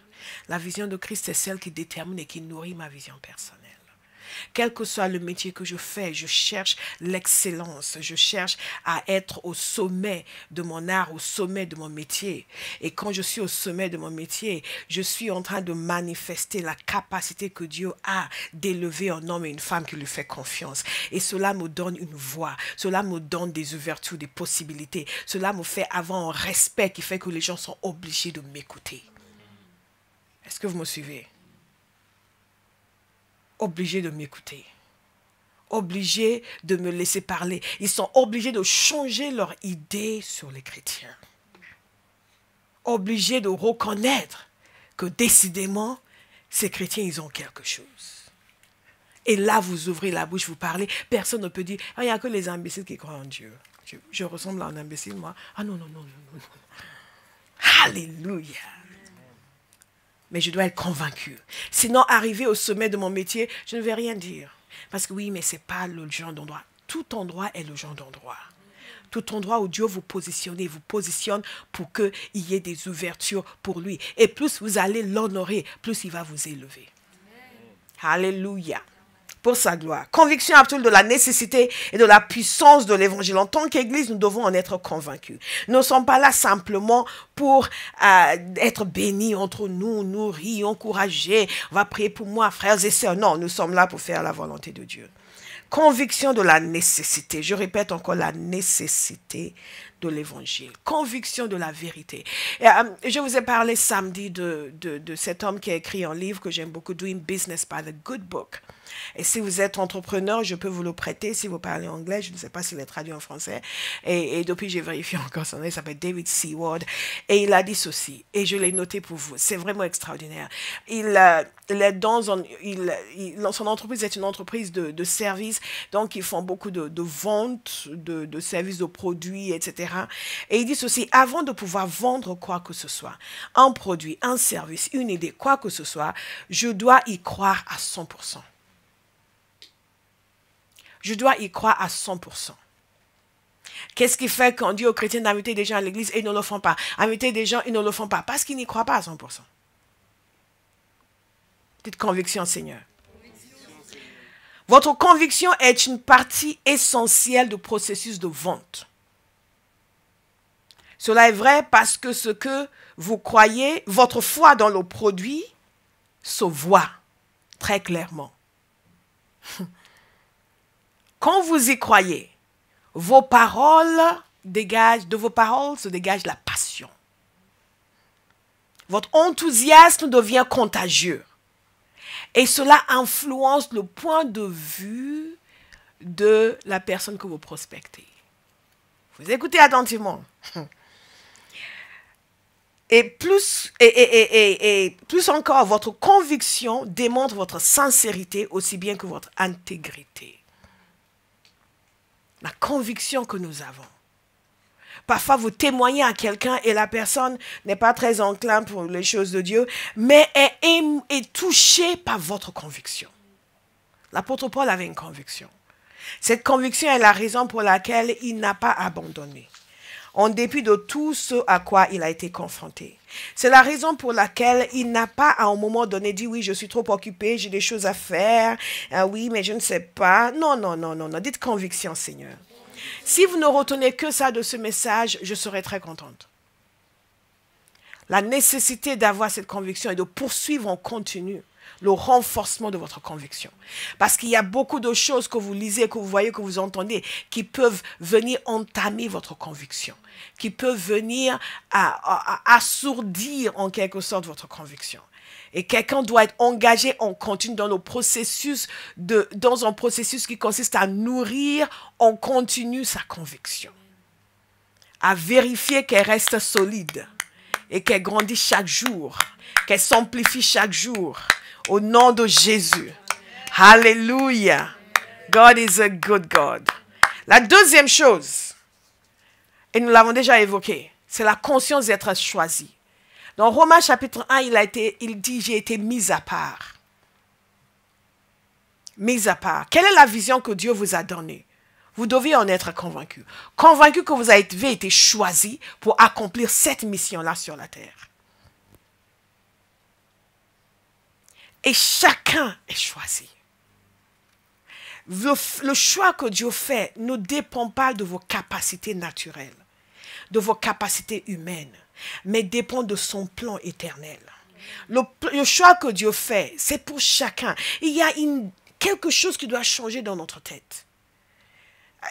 La vision de Christ, c'est celle qui détermine et qui nourrit ma vision personnelle. Quel que soit le métier que je fais, je cherche l'excellence. Je cherche à être au sommet de mon art, au sommet de mon métier. Et quand je suis au sommet de mon métier, je suis en train de manifester la capacité que Dieu a d'élever un homme et une femme qui lui fait confiance. Et cela me donne une voix. Cela me donne des ouvertures, des possibilités. Cela me fait avoir un respect qui fait que les gens sont obligés de m'écouter. Est-ce que vous me suivez? Obligés de m'écouter, obligés de me laisser parler. Ils sont obligés de changer leur idée sur les chrétiens. Obligés de reconnaître que décidément, ces chrétiens, ils ont quelque chose. Et là, vous ouvrez la bouche, vous parlez, personne ne peut dire, ah, il n'y a que les imbéciles qui croient en Dieu. Je ressemble à un imbécile, moi. Ah non, non, non, non, non. Alléluia. Mais je dois être convaincu. Sinon, arriver au sommet de mon métier, je ne vais rien dire. Parce que oui, mais ce n'est pas le genre d'endroit. Tout endroit est le genre d'endroit. Tout endroit où Dieu vous positionne pour qu'il y ait des ouvertures pour lui. Et plus vous allez l'honorer, plus il va vous élever. Alléluia. Pour sa gloire. Conviction absolue de la nécessité et de la puissance de l'évangile. En tant qu'Église, nous devons en être convaincus. Nous ne sommes pas là simplement pour être bénis entre nous, nourris, encouragés. On va prier pour moi, frères et sœurs. Non, nous sommes là pour faire la volonté de Dieu. Conviction de la nécessité. Je répète encore la nécessité de l'évangile. Conviction de la vérité. Et, je vous ai parlé samedi de cet homme qui a écrit un livre que j'aime beaucoup, Doing Business by the Good Book. Et si vous êtes entrepreneur, je peux vous le prêter. Si vous parlez anglais, je ne sais pas s'il est traduit en français. Et depuis, j'ai vérifié encore son nom. Il s'appelle David Seward. Et il a dit ceci. Et je l'ai noté pour vous. C'est vraiment extraordinaire. Il est dans son entreprise est une entreprise de services. Donc, ils font beaucoup de ventes, de services, de produits, etc. Et il dit ceci. Avant de pouvoir vendre quoi que ce soit, un produit, un service, une idée, quoi que ce soit, je dois y croire à 100%. Je dois y croire à 100%. Qu'est-ce qui fait qu'on dit aux chrétiens d'inviter des gens à l'église et ils ne le font pas? Inviter des gens, ils ne le font pas parce qu'ils n'y croient pas à 100%. Petite conviction, Seigneur. Votre conviction est une partie essentielle du processus de vente. Cela est vrai parce que ce que vous croyez, votre foi dans le produit, se voit très clairement. Quand vous y croyez, de vos paroles se dégage la passion. Votre enthousiasme devient contagieux. Et cela influence le point de vue de la personne que vous prospectez. Vous écoutez attentivement. Et plus encore, votre conviction démontre votre sincérité aussi bien que votre intégrité. La conviction que nous avons. Parfois, vous témoignez à quelqu'un et la personne n'est pas très enclin pour les choses de Dieu, mais est touchée par votre conviction. L'apôtre Paul avait une conviction. Cette conviction est la raison pour laquelle il n'a pas abandonné, en dépit de tout ce à quoi il a été confronté. C'est la raison pour laquelle il n'a pas à un moment donné dit « Oui, je suis trop occupé, j'ai des choses à faire. Oui, mais je ne sais pas. » Non, non, non, non, non. Dites conviction, Seigneur. Si vous ne retenez que ça de ce message, je serai très contente. La nécessité d'avoir cette conviction et de poursuivre en continu le renforcement de votre conviction. Parce qu'il y a beaucoup de choses que vous lisez, que vous voyez, que vous entendez, qui peuvent venir entamer votre conviction, qui peuvent venir assourdir en quelque sorte votre conviction. Et quelqu'un doit être engagé en continu dans un processus qui consiste à nourrir en continu sa conviction. À vérifier qu'elle reste solide et qu'elle grandit chaque jour, qu'elle s'amplifie chaque jour. Au nom de Jésus. Alléluia. God is a good God. La deuxième chose, et nous l'avons déjà évoqué, c'est la conscience d'être choisi. Dans Romains chapitre 1, il dit « J'ai été mis à part ». Mis à part. Quelle est la vision que Dieu vous a donnée? Vous devez en être convaincu. Convaincu que vous avez été choisi pour accomplir cette mission-là sur la terre. Et chacun est choisi. Le choix que Dieu fait ne dépend pas de vos capacités naturelles, de vos capacités humaines, mais dépend de son plan éternel. Le choix que Dieu fait, c'est pour chacun. Il y a quelque chose qui doit changer dans notre tête.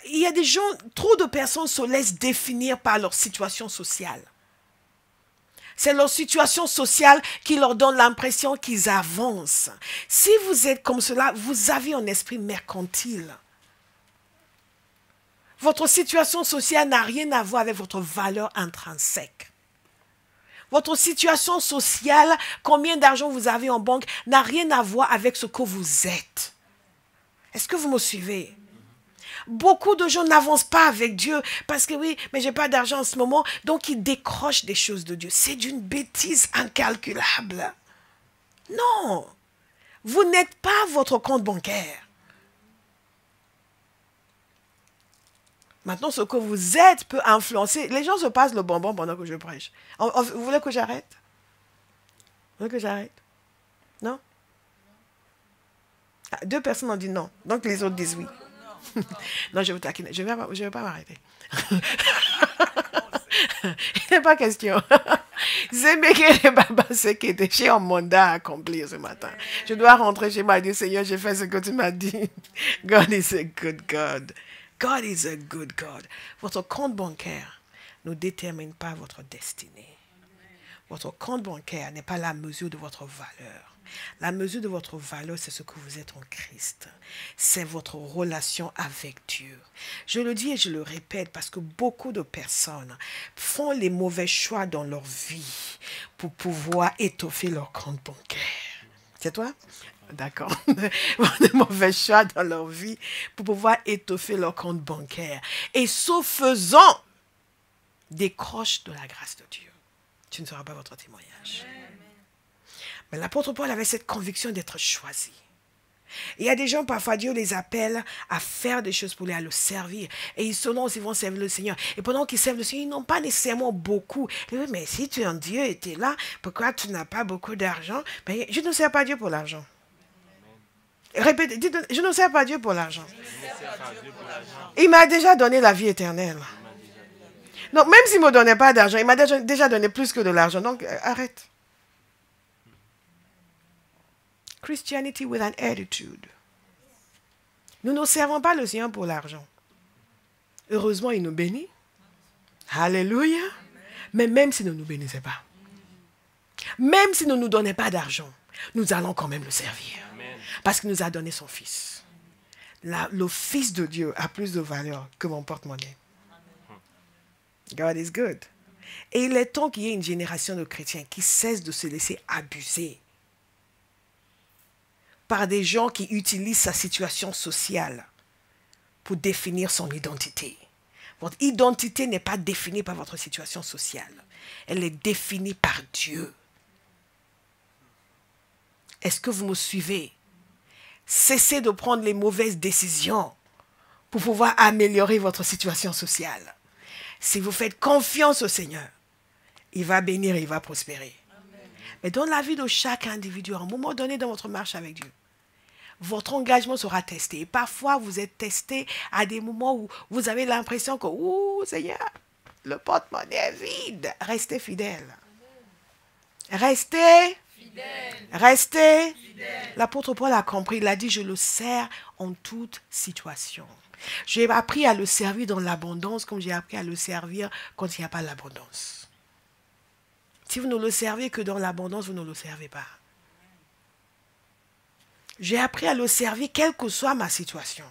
Il y a des gens, trop de personnes se laissent définir par leur situation sociale. C'est leur situation sociale qui leur donne l'impression qu'ils avancent. Si vous êtes comme cela, vous avez un esprit mercantile. Votre situation sociale n'a rien à voir avec votre valeur intrinsèque. Votre situation sociale, combien d'argent vous avez en banque, n'a rien à voir avec ce que vous êtes. Est-ce que vous me suivez? Beaucoup de gens n'avancent pas avec Dieu parce que oui, mais j'ai pas d'argent en ce moment, donc ils décrochent des choses de Dieu. C'est d'une bêtise incalculable. Non, vous n'êtes pas votre compte bancaire. Maintenant, ce que vous êtes peut influencer. Les gens se passent le bonbon pendant que je prêche. Vous voulez que j'arrête? Vous voulez que j'arrête? Non? Ah, 2 personnes ont dit non, donc les autres disent oui. Non, je vous taquine. Je vais pas m'arrêter. Il n'est pas question. C'est que les babas, c'est que j'ai un mandat à accomplir ce matin. Je dois rentrer chez moi et dire, Seigneur, j'ai fait ce que tu m'as dit. God is a good God. God is a good God. Votre compte bancaire ne détermine pas votre destinée. Votre compte bancaire n'est pas la mesure de votre valeur. La mesure de votre valeur, c'est ce que vous êtes en Christ. C'est votre relation avec Dieu. Je le dis et je le répète parce que beaucoup de personnes font les mauvais choix dans leur vie pour pouvoir étoffer leur compte bancaire. C'est toi? D'accord. Ils font des mauvais choix dans leur vie pour pouvoir étoffer leur compte bancaire. Et ce faisant, décrochent de la grâce de Dieu. Tu ne seras pas votre témoignage. Mais l'apôtre Paul avait cette conviction d'être choisi. Il y a des gens, parfois, Dieu les appelle à faire des choses pour aller à le servir. Et ils se lancent, ils vont servir le Seigneur. Et pendant qu'ils servent le Seigneur, ils n'ont pas nécessairement beaucoup. Mais si tu es un Dieu et tu es là, pourquoi tu n'as pas beaucoup d'argent? Mais je ne sers pas Dieu pour l'argent. Répétez, dites, je ne sers pas Dieu pour l'argent. Il m'a déjà donné la vie éternelle. Donc, même s'il ne me donnait pas d'argent, il m'a déjà donné plus que de l'argent. Donc, arrête. Christianity with an attitude. Nous ne servons pas le Seigneur pour l'argent. Heureusement, il nous bénit. Alléluia. Mais même s'il ne nous bénissait pas, même s'il ne nous donnait pas d'argent, nous allons quand même le servir. Parce qu'il nous a donné son Fils. Le Fils de Dieu a plus de valeur que mon porte-monnaie. God is good. Et il est temps qu'il y ait une génération de chrétiens qui cesse de se laisser abuser par des gens qui utilisent sa situation sociale pour définir son identité. Votre identité n'est pas définie par votre situation sociale. Elle est définie par Dieu. Est-ce que vous me suivez? Cessez de prendre les mauvaises décisions pour pouvoir améliorer votre situation sociale. Si vous faites confiance au Seigneur, il va bénir et il va prospérer. Amen. Mais dans la vie de chaque individu, à un moment donné dans votre marche avec Dieu, votre engagement sera testé. Et parfois, vous êtes testé à des moments où vous avez l'impression que, ouh, Seigneur, le porte-monnaie est vide. Restez fidèle. Restez fidèle. Restez fidèle. L'apôtre Paul a compris, il a dit, je le sers en toute situation. J'ai appris à le servir dans l'abondance comme j'ai appris à le servir quand il n'y a pas l'abondance. Si vous ne le servez que dans l'abondance, vous ne le servez pas. J'ai appris à le servir quelle que soit ma situation.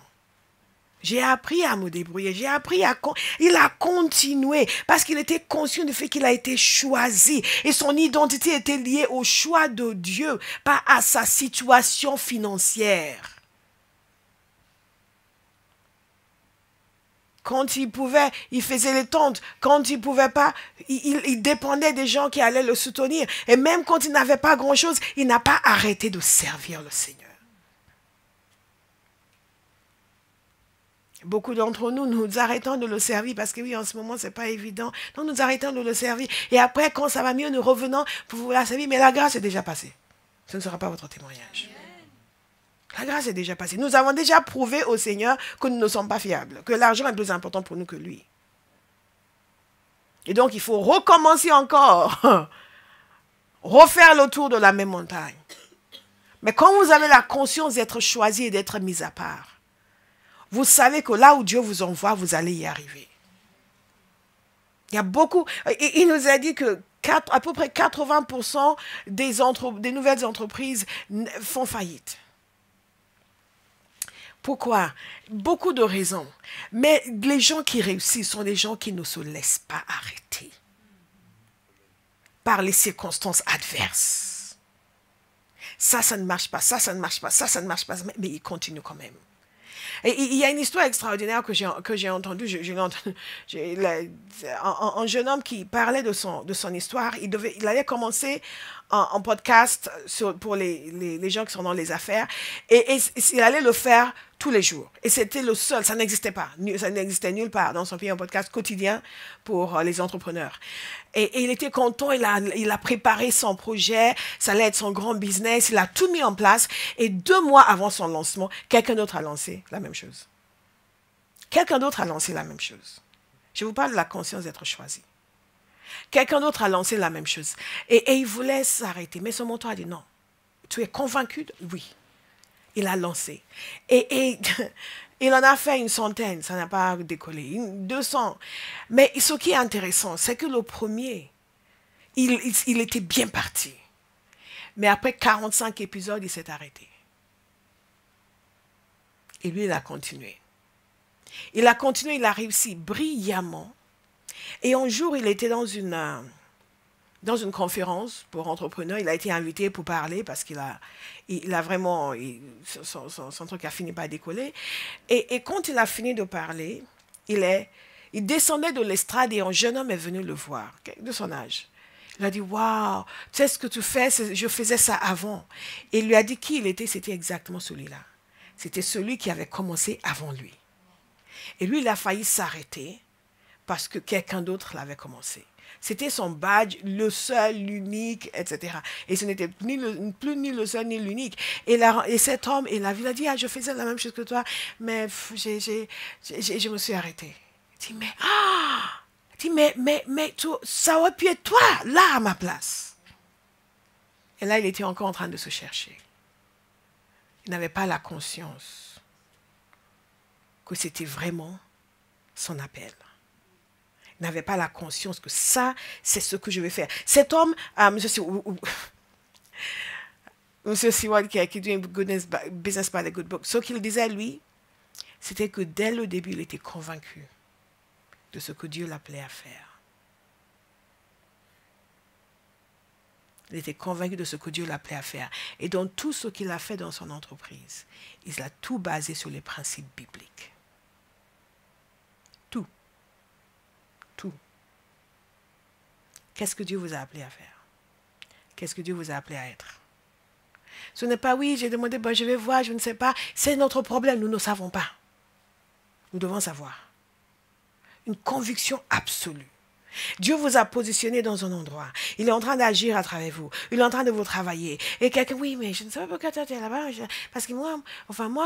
J'ai appris à me débrouiller. J'ai appris à... Il a continué parce qu'il était conscient du fait qu'il a été choisi. Et son identité était liée au choix de Dieu, pas à sa situation financière. Quand il pouvait, il faisait les tentes. Quand il ne pouvait pas, il dépendait des gens qui allaient le soutenir. Et même quand il n'avait pas grand-chose, il n'a pas arrêté de servir le Seigneur. Beaucoup d'entre nous, nous arrêtons de le servir parce que oui, en ce moment, ce n'est pas évident. Donc, nous arrêtons de le servir. Et après, quand ça va mieux, nous revenons pour vous la servir. Mais la grâce est déjà passée. Ce ne sera pas votre témoignage. La grâce est déjà passée. Nous avons déjà prouvé au Seigneur que nous ne sommes pas fiables, que l'argent est plus important pour nous que lui. Et donc, il faut recommencer encore, refaire le tour de la même montagne. Mais quand vous avez la conscience d'être choisi et d'être mis à part, vous savez que là où Dieu vous envoie, vous allez y arriver. Il y a beaucoup... Il nous a dit que à peu près 80% des nouvelles entreprises font faillite. Pourquoi? Beaucoup de raisons. Mais les gens qui réussissent sont des gens qui ne se laissent pas arrêter par les circonstances adverses. Ça ne marche pas, ça ne marche pas, ça ne marche pas, mais ils continuent quand même. Et il y a une histoire extraordinaire que j'ai entendue. Un jeune homme qui parlait de son histoire. Il allait commencer un podcast pour les gens qui sont dans les affaires. Et il allait le faire tous les jours. Et c'était le seul, ça n'existait pas. Ça n'existait nulle part dans son pays, un podcast quotidien pour les entrepreneurs. Et il était content, il a préparé son projet, ça allait être son grand business, il a tout mis en place. Et 2 mois avant son lancement, quelqu'un d'autre a lancé la même chose. Quelqu'un d'autre a lancé la même chose. Je vous parle de la conscience d'être choisi. Quelqu'un d'autre a lancé la même chose. Et il voulait s'arrêter. Mais son mentor a dit non. Tu es convaincu? Oui. Il a lancé. Et il en a fait une centaine. Ça n'a pas décollé. 200. Mais ce qui est intéressant, c'est que le premier, il était bien parti. Mais après 45 épisodes, il s'est arrêté. Et lui, il a continué. Il a continué, il a réussi brillamment. Et un jour, il était dans une conférence pour entrepreneurs. Il a été invité pour parler parce qu'il a vraiment... son truc a fini par décoller. Et quand il a fini de parler, il descendait de l'estrade et un jeune homme est venu le voir, de son âge. Il a dit, waouh, tu sais ce que tu fais, je faisais ça avant. Et il lui a dit qui il était, c'était exactement celui-là. C'était celui qui avait commencé avant lui. Et lui, il a failli s'arrêter parce que quelqu'un d'autre l'avait commencé. C'était son badge, le seul, l'unique, etc. Et ce n'était plus ni le seul ni l'unique. Et cet homme, il a dit, ah, je faisais la même chose que toi, mais je me suis arrêté. Il dit, mais ça aurait pu être toi, là, à ma place. Et là, il était encore en train de se chercher. Il n'avait pas la conscience que c'était vraiment son appel. Il n'avait pas la conscience que ça, c'est ce que je vais faire. Cet homme, Monsieur Seward, qui a écrit Business by the Good Book, ce qu'il disait, lui, c'était que dès le début, il était convaincu de ce que Dieu l'appelait à faire. Il était convaincu de ce que Dieu l'appelait à faire. Et dans tout ce qu'il a fait dans son entreprise, il a tout basé sur les principes bibliques. Tout. Tout. Qu'est-ce que Dieu vous a appelé à faire? Qu'est-ce que Dieu vous a appelé à être? Ce n'est pas, oui, j'ai demandé, je vais voir, je ne sais pas. C'est notre problème, nous ne savons pas. Nous devons savoir. Une conviction absolue. Dieu vous a positionné dans un endroit. Il est en train d'agir à travers vous. Il est en train de vous travailler. Et quelqu'un, oui, mais je ne sais pas pourquoi tu es là-bas. Parce que moi,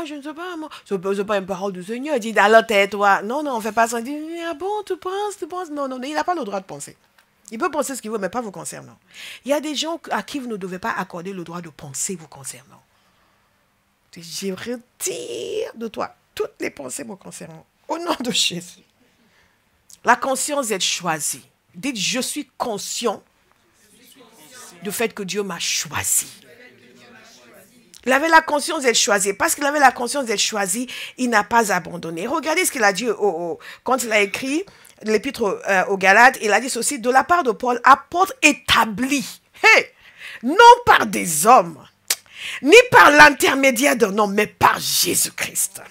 je ne sais pas. Ce n'est pas une parole du Seigneur. Il dit, alors tais-toi. Non, on ne fait pas ça. Il dit, ah bon, tu penses. Non, il n'a pas le droit de penser. Il peut penser ce qu'il veut, mais pas vous concernant. Il y a des gens à qui vous ne devez pas accorder le droit de penser vous concernant. Je retire de toi toutes les pensées vous concernant. Au nom de Jésus. La conscience d'être choisi. Dites, je suis conscient du fait que Dieu m'a choisi. Il avait la conscience d'être choisi. Parce qu'il avait la conscience d'être choisi, il n'a pas abandonné. Regardez ce qu'il a dit quand il a écrit l'épître aux Galates. Il a dit ceci, de la part de Paul, apôtre établi. Non par des hommes, ni par l'intermédiaire d'un homme, mais par Jésus-Christ.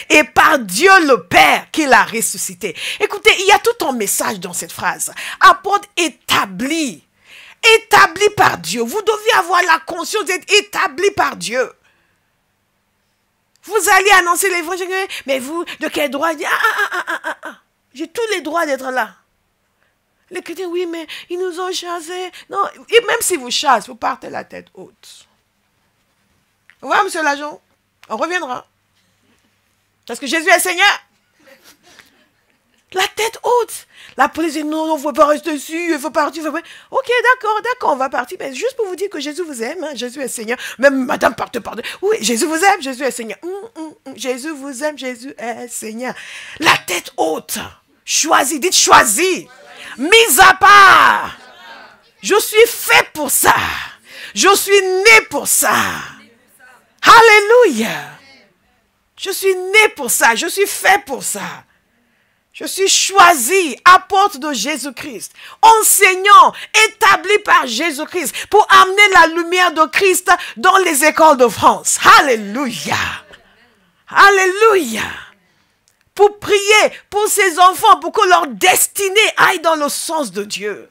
Et par Dieu le Père qui l'a ressuscité. Écoutez, il y a tout un message dans cette phrase. Apôtre établi. Établi par Dieu. Vous devez avoir la conscience d'être établi par Dieu. Vous allez annoncer l'évangile. Mais vous, de quel droit? J'ai tous les droits d'être là. Les chrétiens, oui, mais ils nous ont chassés. Non, et même si vous chassez, vous partez la tête haute. Vous voyez, monsieur l'agent? On reviendra. Parce que Jésus est Seigneur. La tête haute. La police dit non, il ne faut pas rester ici, il faut partir. Ok, d'accord, on va partir. Mais juste pour vous dire que Jésus vous aime, hein, Jésus est Seigneur. Même madame parte. Oui, Jésus vous aime, Jésus est Seigneur. Jésus vous aime, Jésus est Seigneur. La tête haute. Choisi, dites choisi. Mise à part. Je suis fait pour ça. Je suis né pour ça. Alléluia. Je suis né pour ça. Je suis fait pour ça. Je suis choisi, apôtre de Jésus-Christ, enseignant, établi par Jésus-Christ pour amener la lumière de Christ dans les écoles de France. Alléluia. Alléluia. Pour prier pour ces enfants, pour que leur destinée aille dans le sens de Dieu.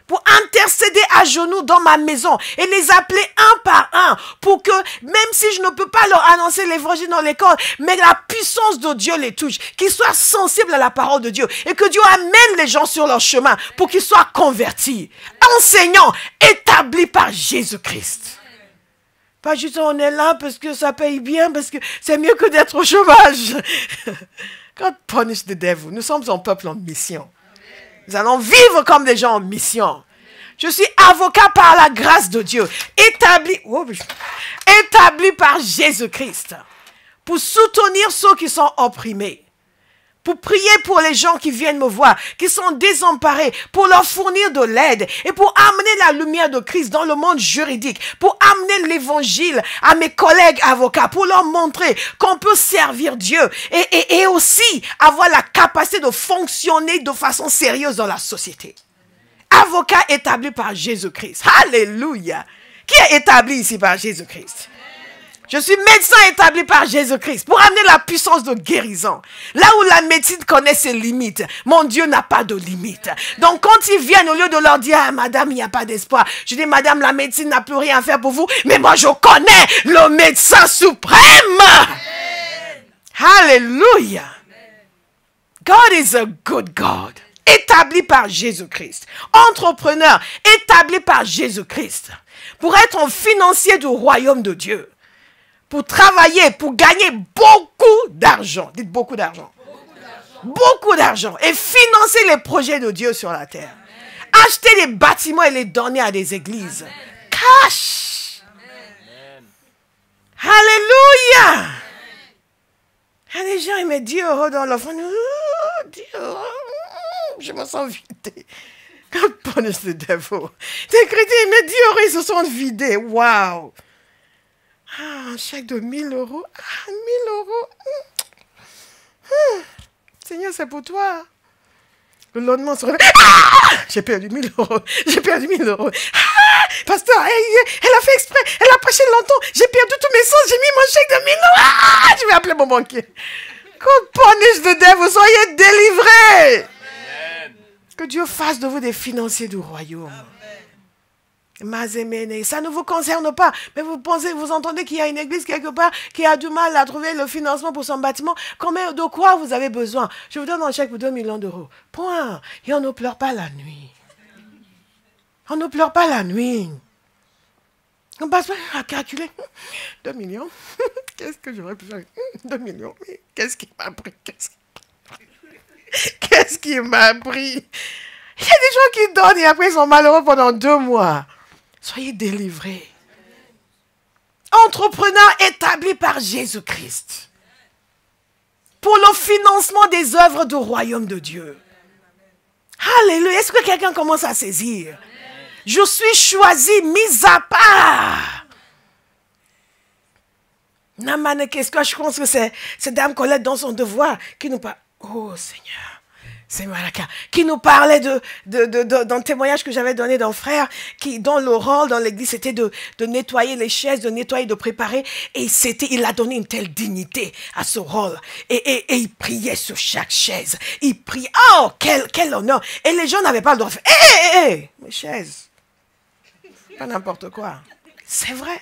Pour intercéder à genoux dans ma maison et les appeler un par un pour que, même si je ne peux pas leur annoncer l'évangile dans l'école, mais la puissance de Dieu les touche, qu'ils soient sensibles à la parole de Dieu et que Dieu amène les gens sur leur chemin pour qu'ils soient convertis. Enseignants établis par Jésus-Christ. Pas juste on est là parce que ça paye bien, parce que c'est mieux que d'être au chômage. God punish the devil. Nous sommes un peuple en mission. Nous allons vivre comme des gens en mission. Je suis avocat par la grâce de Dieu, établi par Jésus-Christ, pour soutenir ceux qui sont opprimés, pour prier pour les gens qui viennent me voir, qui sont désemparés, pour leur fournir de l'aide et pour amener la lumière de Christ dans le monde juridique, pour amener l'évangile à mes collègues avocats, pour leur montrer qu'on peut servir Dieu et aussi avoir la capacité de fonctionner de façon sérieuse dans la société. Avocat établi par Jésus-Christ. Alléluia. Qui est établi ici par Jésus-Christ? Je suis médecin établi par Jésus-Christ pour amener la puissance de guérison. Là où la médecine connaît ses limites, mon Dieu n'a pas de limites. Donc quand ils viennent, au lieu de leur dire, ah, madame, il n'y a pas d'espoir, je dis, madame, la médecine n'a plus rien à faire pour vous, mais moi je connais le médecin suprême. Amen. Hallelujah. God is a good God. établi par Jésus-Christ. Entrepreneur établi par Jésus-Christ. Pour être un financier du royaume de Dieu. Pour travailler, pour gagner beaucoup d'argent. Dites beaucoup d'argent. Beaucoup d'argent. Et financer les projets de Dieu sur la terre. Amen. Acheter des bâtiments et les donner à des églises. Amen. Cash. Amen. Alléluia. Il y a des gens, ils mettent 10 € dans l'offre. 10 €. Je me sens vidé. God punish the devil. Des chrétiens, ils mettent 10 €, ils se sont vidés. Waouh. Ah, un chèque de 1000 €. Ah, 1000 €. Seigneur, c'est pour toi. Le lendemain, on se réveille. Ah, j'ai perdu 1000 €. J'ai perdu 1000 €. Ah, pasteur, elle a fait exprès. Elle a prêché longtemps. J'ai perdu tous mes sens. J'ai mis mon chèque de 1000 €. Ah, je vais appeler mon banquier. God punish the devil. Soyez délivrés. Amen. Que Dieu fasse de vous des financiers du royaume. Mazemene, ça ne vous concerne pas. Mais vous pensez, vous entendez qu'il y a une église quelque part qui a du mal à trouver le financement pour son bâtiment. Combien de quoi vous avez besoin? Je vous donne un chèque pour 2 millions d'euros. Point. Et on ne pleure pas la nuit. On ne pleure pas la nuit. On passe pas à calculer. 2 millions. Qu'est-ce que j'aurais pu faire? 2 millions. Qu'est-ce qui m'a pris? Qu'est-ce qui m'a pris? Il y a des gens qui donnent et après ils sont malheureux pendant 2 mois. Soyez délivrés. Entrepreneur établi par Jésus-Christ. Pour le financement des œuvres du royaume de Dieu. Alléluia. Est-ce que quelqu'un commence à saisir? Je suis choisi, mis à part. Namane, qu'est-ce que je pense que c'est Dame Colette dans son devoir qui nous parle. Oh Seigneur. C'est Malaka, qui nous parlait d'un témoignage que j'avais donné d'un frère qui, dans le rôle dans l'église, c'était de nettoyer les chaises, de nettoyer, de préparer. Et il a donné une telle dignité à ce rôle. Et il priait sur chaque chaise. Il priait. Oh, quel honneur. Et les gens n'avaient pas le droit de faire. Hé, mes chaises. Pas n'importe quoi. C'est vrai.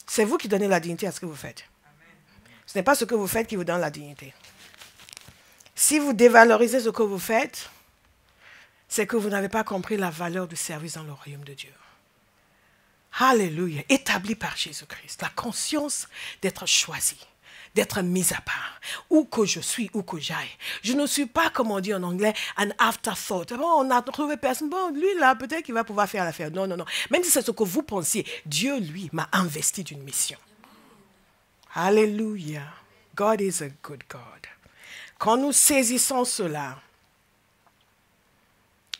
C'est vous qui donnez la dignité à ce que vous faites. Ce n'est pas ce que vous faites qui vous donne la dignité. Si vous dévalorisez ce que vous faites, c'est que vous n'avez pas compris la valeur du service dans le royaume de Dieu. Alléluia. Établi par Jésus-Christ. La conscience d'être choisi, d'être mis à part. Où que je suis, où que j'aille. Je ne suis pas, comme on dit en anglais, an afterthought. Bon, on a trouvé personne. Bon, lui, là, peut-être qu'il va pouvoir faire l'affaire. Non, non, non. Même si c'est ce que vous pensiez, Dieu, lui, m'a investi d'une mission. Alléluia. God is a good God. Quand nous saisissons cela,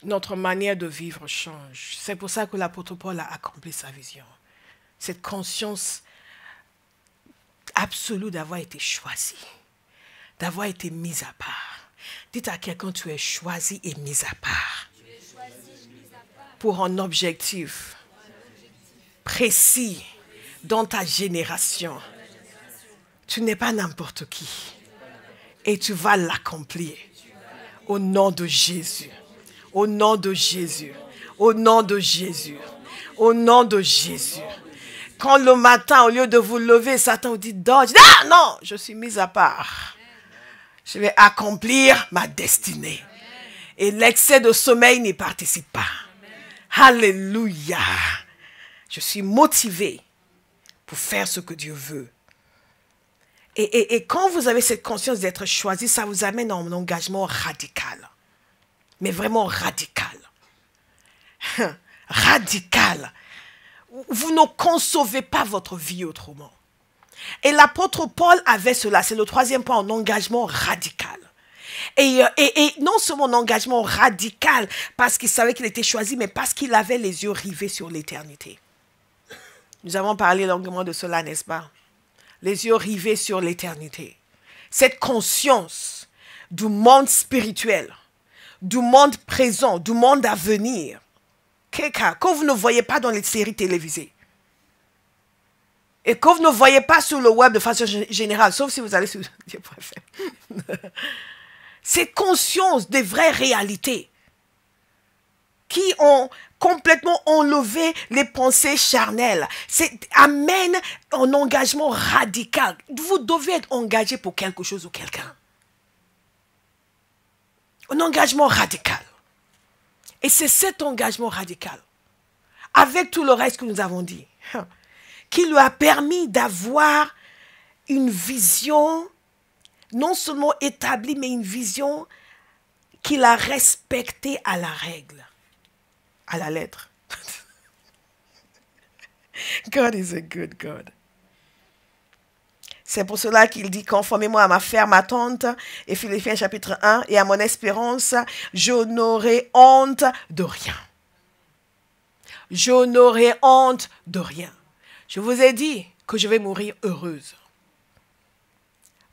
notre manière de vivre change. C'est pour ça que l'apôtre Paul a accompli sa vision. Cette conscience absolue d'avoir été choisi, d'avoir été mis à part. Dites à quelqu'un, tu es choisi et mis à part. Pour un objectif précis dans ta génération. Tu n'es pas n'importe qui. Et tu vas l'accomplir. Au nom de Jésus. Au nom de Jésus. Au nom de Jésus. Au nom de Jésus. Quand le matin, au lieu de vous lever, Satan vous dit, dors. Ah non, je suis mis à part. Je vais accomplir ma destinée. Et l'excès de sommeil n'y participe pas. Alléluia. Je suis motivé pour faire ce que Dieu veut. Et quand vous avez cette conscience d'être choisi, ça vous amène à un engagement radical. Mais vraiment radical. Radical. Vous ne concevez pas votre vie autrement. Et l'apôtre Paul avait cela. C'est le 3e point, un engagement radical. Et non seulement un engagement radical parce qu'il savait qu'il était choisi, mais parce qu'il avait les yeux rivés sur l'éternité. Nous avons parlé longuement de cela, n'est-ce pas? Les yeux rivés sur l'éternité. Cette conscience du monde spirituel, du monde présent, du monde à venir, que vous ne voyez pas dans les séries télévisées. Et que vous ne voyez pas sur le web de façon générale, sauf si vous allez sur Dieu préfère. Cette conscience des vraies réalités qui ont complètement enlevé les pensées charnelles. Amène un engagement radical. Vous devez être engagé pour quelque chose ou quelqu'un. Un engagement radical. Et c'est cet engagement radical, avec tout le reste que nous avons dit, qui lui a permis d'avoir une vision, non seulement établie, mais une vision qu'il a respectée à la règle, à la lettre. God is a good God. C'est pour cela qu'il dit, conformément à ma ferme attente, et Philippiens chapitre 1, et à mon espérance, je n'aurai honte de rien. Je n'aurai honte de rien. Je vous ai dit que je vais mourir heureuse.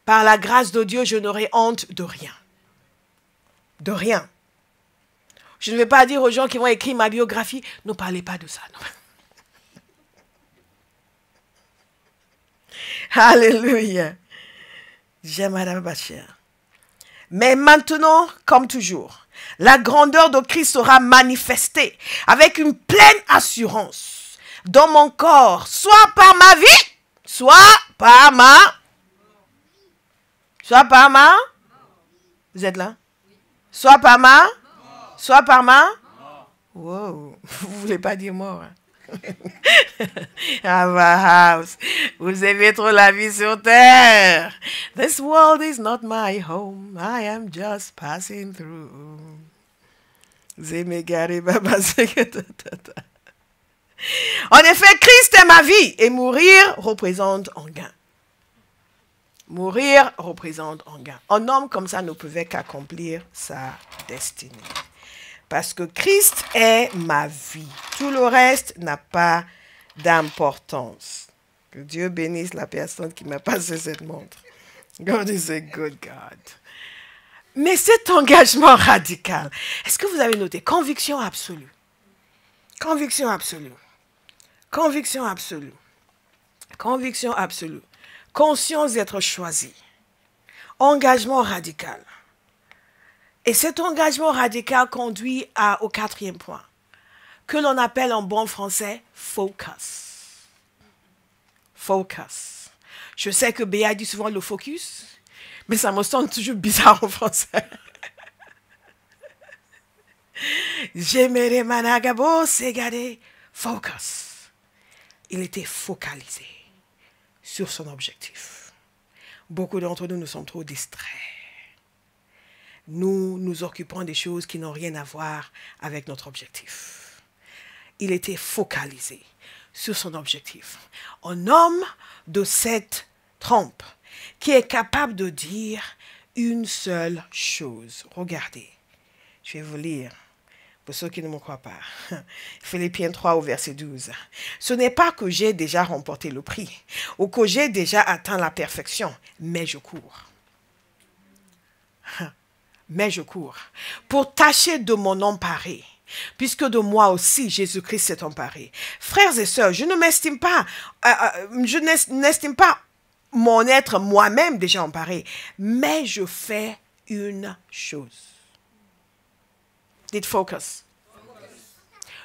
Par la grâce de Dieu, je n'aurai honte de rien. De rien. Je ne vais pas dire aux gens qui vont écrire ma biographie, ne parlez pas de ça. Non. Alléluia. J'aime Madame Bachir. Mais maintenant, comme toujours, la grandeur de Christ sera manifestée avec une pleine assurance dans mon corps, soit par ma vie, soit par ma... Vous êtes là? Soit par ma... Soit par ma... Wow, vous ne voulez pas dire mort, hein? House. Vous aimez trop la vie sur terre. This world is not my home. I am just passing through. En effet, Christ est ma vie et mourir représente un gain. Mourir représente un gain. Un homme comme ça ne pouvait qu'accomplir sa destinée. Parce que Christ est ma vie. Tout le reste n'a pas d'importance. Que Dieu bénisse la personne qui m'a passé cette montre. God is a good God. Mais cet engagement radical, est-ce que vous avez noté? Conviction absolue. Conviction absolue. Conviction absolue. Conviction absolue. Conscience d'être choisi. Engagement radical. Et cet engagement radical conduit au quatrième point, que l'on appelle en bon français focus. Focus. Je sais que Béa dit souvent le focus, mais ça me semble toujours bizarre en français. J'aimerais managabo segade focus. Il était focalisé sur son objectif. Beaucoup d'entre nous sommes trop distraits. Nous nous occupons des choses qui n'ont rien à voir avec notre objectif. Il était focalisé sur son objectif. Un homme de cette trempe qui est capable de dire une seule chose. Regardez, je vais vous lire pour ceux qui ne me croient pas. Philippiens 3 au verset 12. Ce n'est pas que j'ai déjà remporté le prix ou que j'ai déjà atteint la perfection, mais je cours. Mais je cours pour tâcher de m'en emparer, puisque de moi aussi Jésus-Christ s'est emparé. Frères et sœurs, je ne m'estime pas, je n'estime pas mon être moi-même déjà emparé, mais je fais une chose. Dites focus.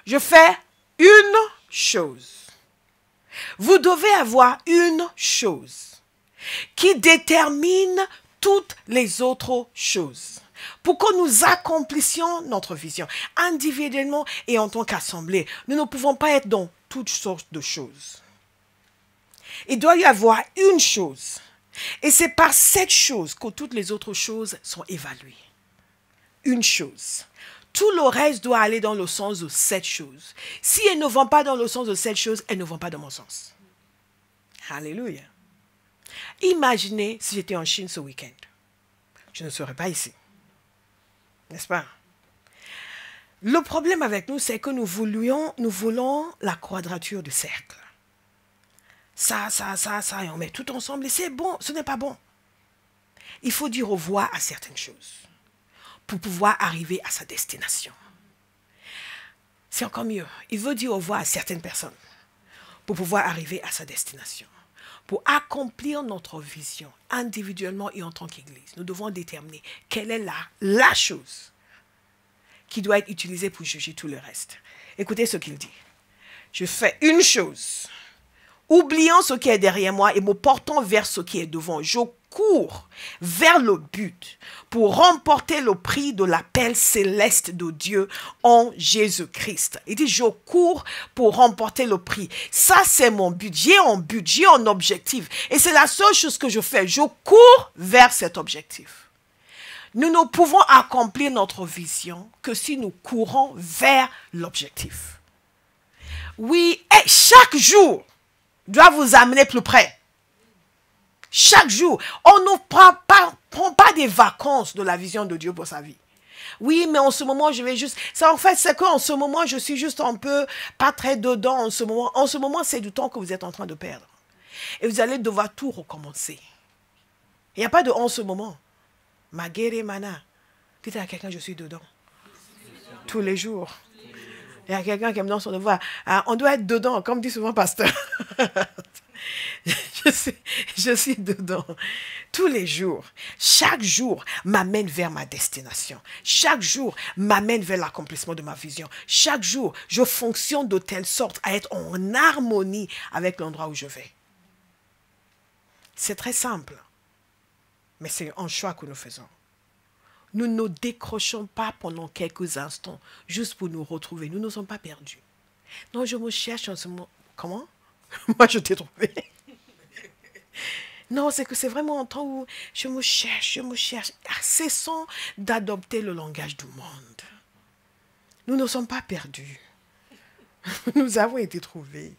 Je fais une chose. Vous devez avoir une chose qui détermine toutes les autres choses. Pour que nous accomplissions notre vision, individuellement et en tant qu'assemblée, nous ne pouvons pas être dans toutes sortes de choses. Il doit y avoir une chose. Et c'est par cette chose que toutes les autres choses sont évaluées. Une chose. Tout le reste doit aller dans le sens de cette chose. Si elles ne vont pas dans le sens de cette chose, elles ne vont pas dans mon sens. Alléluia. Imaginez si j'étais en Chine ce week-end. Je ne serais pas ici. N'est-ce pas? Le problème avec nous, c'est que nous voulons la quadrature du cercle. Ça, et on met tout ensemble et c'est bon. Ce n'est pas bon. Il faut dire au revoir à certaines choses pour pouvoir arriver à sa destination. C'est encore mieux. Il veut dire au revoir à certaines personnes pour pouvoir arriver à sa destination. Pour accomplir notre vision individuellement et en tant qu'Église, nous devons déterminer quelle est la chose qui doit être utilisée pour juger tout le reste. Écoutez ce qu'il dit. Je fais une chose oubliant ce qui est derrière moi et me portant vers ce qui est devant. Je cours vers le but pour remporter le prix de l'appel céleste de Dieu en Jésus-Christ. Il dit, je cours pour remporter le prix. Ça, c'est mon but. J'ai un objectif. Et c'est la seule chose que je fais. Je cours vers cet objectif. Nous ne pouvons accomplir notre vision que si nous courons vers l'objectif. Oui, et chaque jour doit vous amener plus près. Chaque jour, on ne prend pas des vacances de la vision de Dieu pour sa vie. Oui, mais en ce moment, je vais juste... Ça, en fait, c'est qu'en ce moment, je suis juste un peu pas très dedans en ce moment. En ce moment, c'est du temps que vous êtes en train de perdre. Et vous allez devoir tout recommencer. Il n'y a pas de en ce moment. Magere mana. Dites à quelqu'un, je suis dedans. Tous les jours. Il y a quelqu'un qui me donne son devoir. Ah, on doit être dedans, comme dit souvent pasteur. Je suis dedans. Tous les jours. Chaque jour m'amène vers ma destination. Chaque jour m'amène vers l'accomplissement de ma vision. Chaque jour, je fonctionne de telle sorte à être en harmonie avec l'endroit où je vais. C'est très simple. Mais c'est un choix que nous faisons. Nous ne décrochons pas pendant quelques instants, juste pour nous retrouver. Nous ne sommes pas perdus. Non, je me cherche en ce moment. Comment? Moi, je t'ai trouvé. Non, c'est que c'est vraiment un temps où je me cherche. Cessons d'adopter le langage du monde. Nous ne sommes pas perdus. Nous avons été trouvés.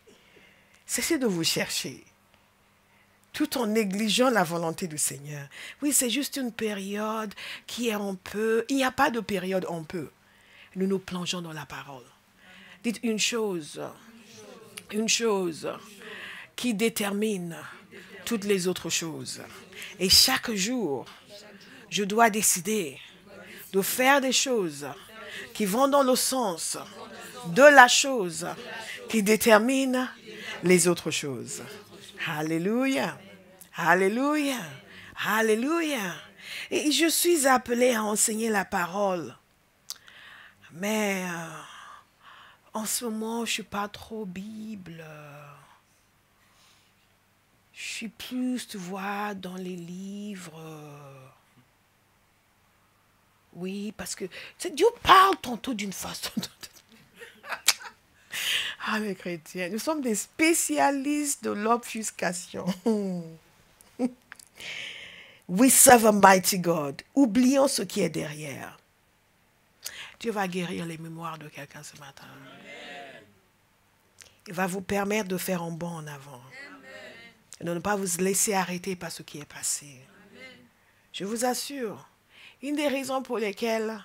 Cessez de vous chercher. Tout en négligeant la volonté du Seigneur. Oui, c'est juste une période qui est un peu... Il n'y a pas de période on peut. Nous nous plongeons dans la parole. Dites une chose qui détermine toutes les autres choses. Et chaque jour, je dois décider de faire des choses qui vont dans le sens de la chose qui détermine les autres choses. Alléluia. Alléluia. Alléluia. Et je suis appelée à enseigner la parole. Mais en ce moment, je ne suis pas trop Bible. Je suis plus, tu vois, dans les livres. Oui, parce que Dieu parle tantôt d'une façon. Ah, les chrétiens, nous sommes des spécialistes de l'obfuscation. We serve a mighty God. Oublions ce qui est derrière. Dieu va guérir les mémoires de quelqu'un ce matin. Amen. Il va vous permettre de faire un bond en avant. Amen. Et de ne pas vous laisser arrêter par ce qui est passé. Amen. Je vous assure, une des raisons pour lesquelles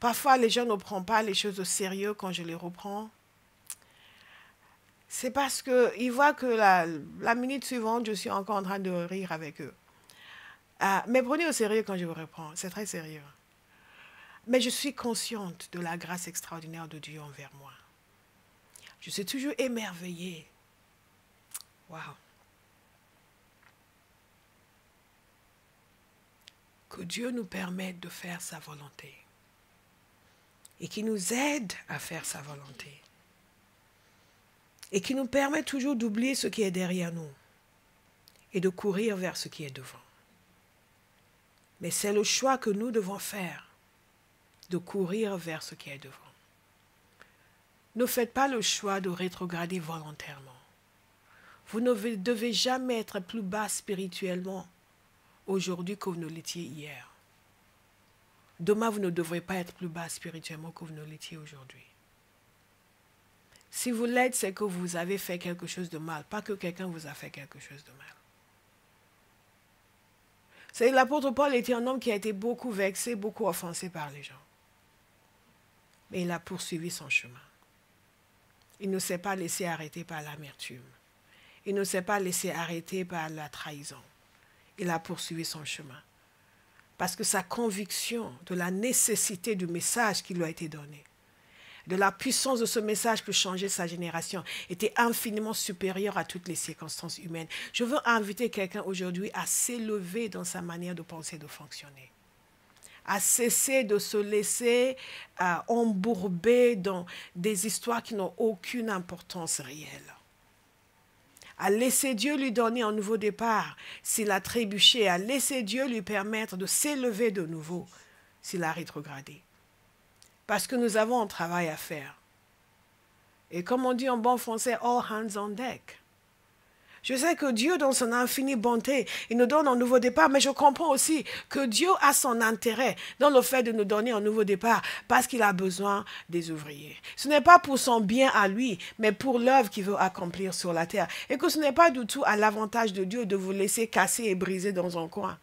parfois les gens ne prennent pas les choses au sérieux quand je les reprends, c'est parce qu'ils voient que la minute suivante, je suis encore en train de rire avec eux. Mais prenez au sérieux quand je vous reprends, c'est très sérieux. Mais je suis consciente de la grâce extraordinaire de Dieu envers moi. Je suis toujours émerveillée. Waouh! Que Dieu nous permette de faire sa volonté. Et qu'il nous aide à faire sa volonté. Et qui nous permet toujours d'oublier ce qui est derrière nous. Et de courir vers ce qui est devant. Mais c'est le choix que nous devons faire. De courir vers ce qui est devant. Ne faites pas le choix de rétrograder volontairement. Vous ne devez jamais être plus bas spirituellement aujourd'hui que vous ne l'étiez hier. Demain, vous ne devrez pas être plus bas spirituellement que vous ne l'étiez aujourd'hui. Si vous l'êtes, c'est que vous avez fait quelque chose de mal, pas que quelqu'un vous a fait quelque chose de mal. C'est l'apôtre Paul était un homme qui a été beaucoup vexé, beaucoup offensé par les gens. Mais il a poursuivi son chemin. Il ne s'est pas laissé arrêter par l'amertume. Il ne s'est pas laissé arrêter par la trahison. Il a poursuivi son chemin. Parce que sa conviction de la nécessité du message qui lui a été donné, de la puissance de ce message pour changer sa génération, était infiniment supérieure à toutes les circonstances humaines. Je veux inviter quelqu'un aujourd'hui à s'élever dans sa manière de penser, de fonctionner. À cesser de se laisser embourber dans des histoires qui n'ont aucune importance réelle. à laisser Dieu lui donner un nouveau départ s'il a trébuché, à laisser Dieu lui permettre de s'élever de nouveau s'il a rétrogradé. Parce que nous avons un travail à faire. Et comme on dit en bon français, all hands on deck. Je sais que Dieu, dans son infinie bonté, il nous donne un nouveau départ, mais je comprends aussi que Dieu a son intérêt dans le fait de nous donner un nouveau départ parce qu'il a besoin des ouvriers. Ce n'est pas pour son bien à lui, mais pour l'œuvre qu'il veut accomplir sur la terre. Et que ce n'est pas du tout à l'avantage de Dieu de vous laisser casser et briser dans un coin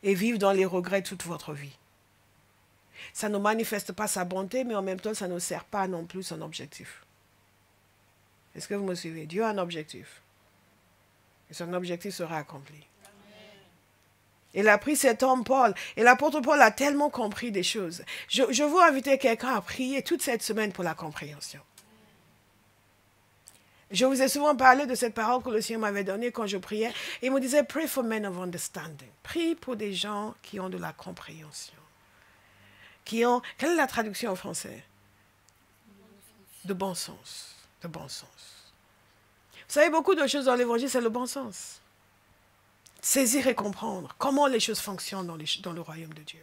et vivre dans les regrets toute votre vie. Ça ne manifeste pas sa bonté, mais en même temps, ça ne sert pas non plus son objectif. Est-ce que vous me suivez? Dieu a un objectif. Et son objectif sera accompli. Amen. Il a pris cet homme Paul. Et l'apôtre Paul a tellement compris des choses. Je veux inviter quelqu'un à prier toute cette semaine pour la compréhension. Je vous ai souvent parlé de cette parole que le Seigneur m'avait donnée quand je priais. Il me disait, pray for men of understanding. Prie pour des gens qui ont de la compréhension. Qui ont, quelle est la traduction en français? De bon sens. De bon sens. Vous savez, beaucoup de choses dans l'évangile, c'est le bon sens. Saisir et comprendre comment les choses fonctionnent dans le royaume de Dieu.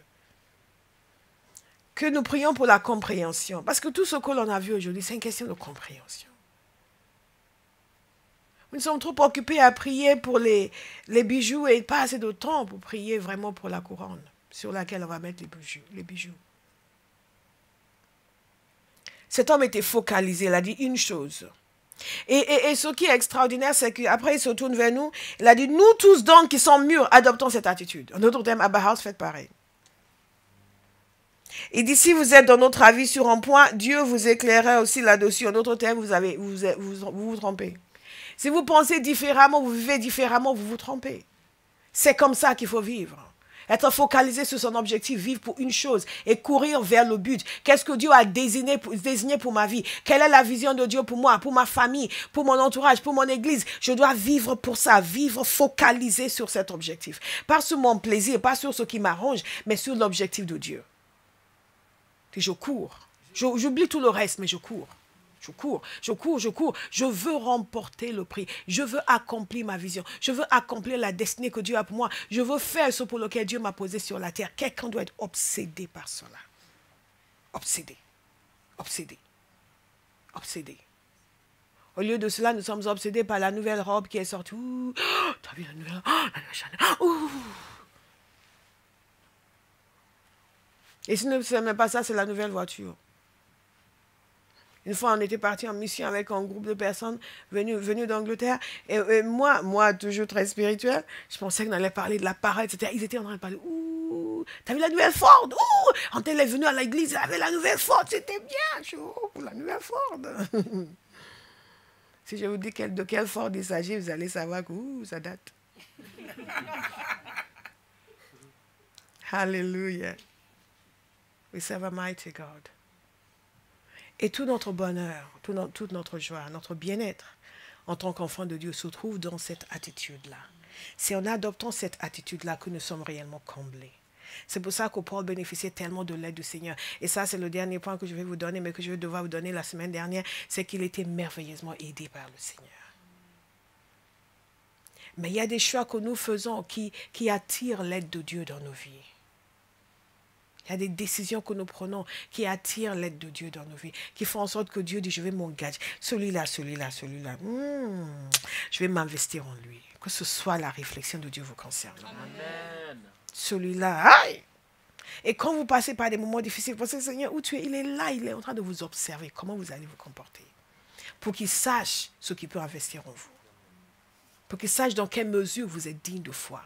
Que nous prions pour la compréhension. Parce que tout ce que l'on a vu aujourd'hui, c'est une question de compréhension. Nous sommes trop occupés à prier pour les bijoux et pas assez de temps pour prier vraiment pour la couronne sur laquelle on va mettre les bijoux. Cet homme était focalisé, il a dit une chose. Et ce qui est extraordinaire, c'est qu'après il se tourne vers nous, il a dit, nous tous donc qui sommes mûrs, adoptons cette attitude. En d'autres termes, Abba House, faites pareil. Il dit, si vous êtes dans notre avis sur un point, Dieu vous éclairera aussi là-dessus. En d'autres termes, vous vous trompez. Si vous pensez différemment, vous vivez différemment, vous vous trompez. C'est comme ça qu'il faut vivre. Être focalisé sur son objectif, vivre pour une chose et courir vers le but. Qu'est-ce que Dieu a désigné pour ma vie? Quelle est la vision de Dieu pour moi, pour ma famille, pour mon entourage, pour mon église? Je dois vivre pour ça, vivre focalisé sur cet objectif. Pas sur mon plaisir, pas sur ce qui m'arrange, mais sur l'objectif de Dieu. Et je cours. J'oublie tout le reste, mais je cours. Je cours, je cours, je cours. Je veux remporter le prix. Je veux accomplir ma vision. Je veux accomplir la destinée que Dieu a pour moi. Je veux faire ce pour lequel Dieu m'a posé sur la terre. Quelqu'un doit être obsédé par cela. Obsédé. Obsédé. Obsédé. Au lieu de cela, nous sommes obsédés par la nouvelle robe qui est sortie. Ouh, t'as vu la nouvelle Chanel? Ouh. Et si ce n'est pas ça, c'est la nouvelle voiture. Une fois, on était parti en mission avec un groupe de personnes venues d'Angleterre. Et moi, toujours très spirituel, je pensais qu'on allait parler de la parole, etc. Ils étaient en train de parler. Ouh, t'as vu la nouvelle Ford? Ouh, quand elle est venue à l'église, elle avait la nouvelle Ford. C'était bien. Je suis pour la nouvelle Ford. Si je vous dis de quelle Ford il s'agit, vous allez savoir que ça date. Hallelujah. We serve a mighty God. Et tout notre bonheur, toute notre joie, notre bien-être en tant qu'enfant de Dieu se trouve dans cette attitude-là. C'est en adoptant cette attitude-là que nous sommes réellement comblés. C'est pour ça que Paul bénéficiait tellement de l'aide du Seigneur. Et ça, c'est le dernier point que je vais vous donner, mais que je vais devoir vous donner la semaine dernière, c'est qu'il était merveilleusement aidé par le Seigneur. Mais il y a des choix que nous faisons qui attirent l'aide de Dieu dans nos vies. Il y a des décisions que nous prenons qui attirent l'aide de Dieu dans nos vies, qui font en sorte que Dieu dit, je vais m'engager. Celui-là. Je vais m'investir en lui. Que ce soit la réflexion de Dieu vous concerne. Amen. Celui-là, aïe! Et quand vous passez par des moments difficiles, vous pensez, Seigneur, où tu es? Il est là, il est en train de vous observer. Comment vous allez vous comporter? Pour qu'il sache ce qu'il peut investir en vous. Pour qu'il sache dans quelle mesure vous êtes digne de foi.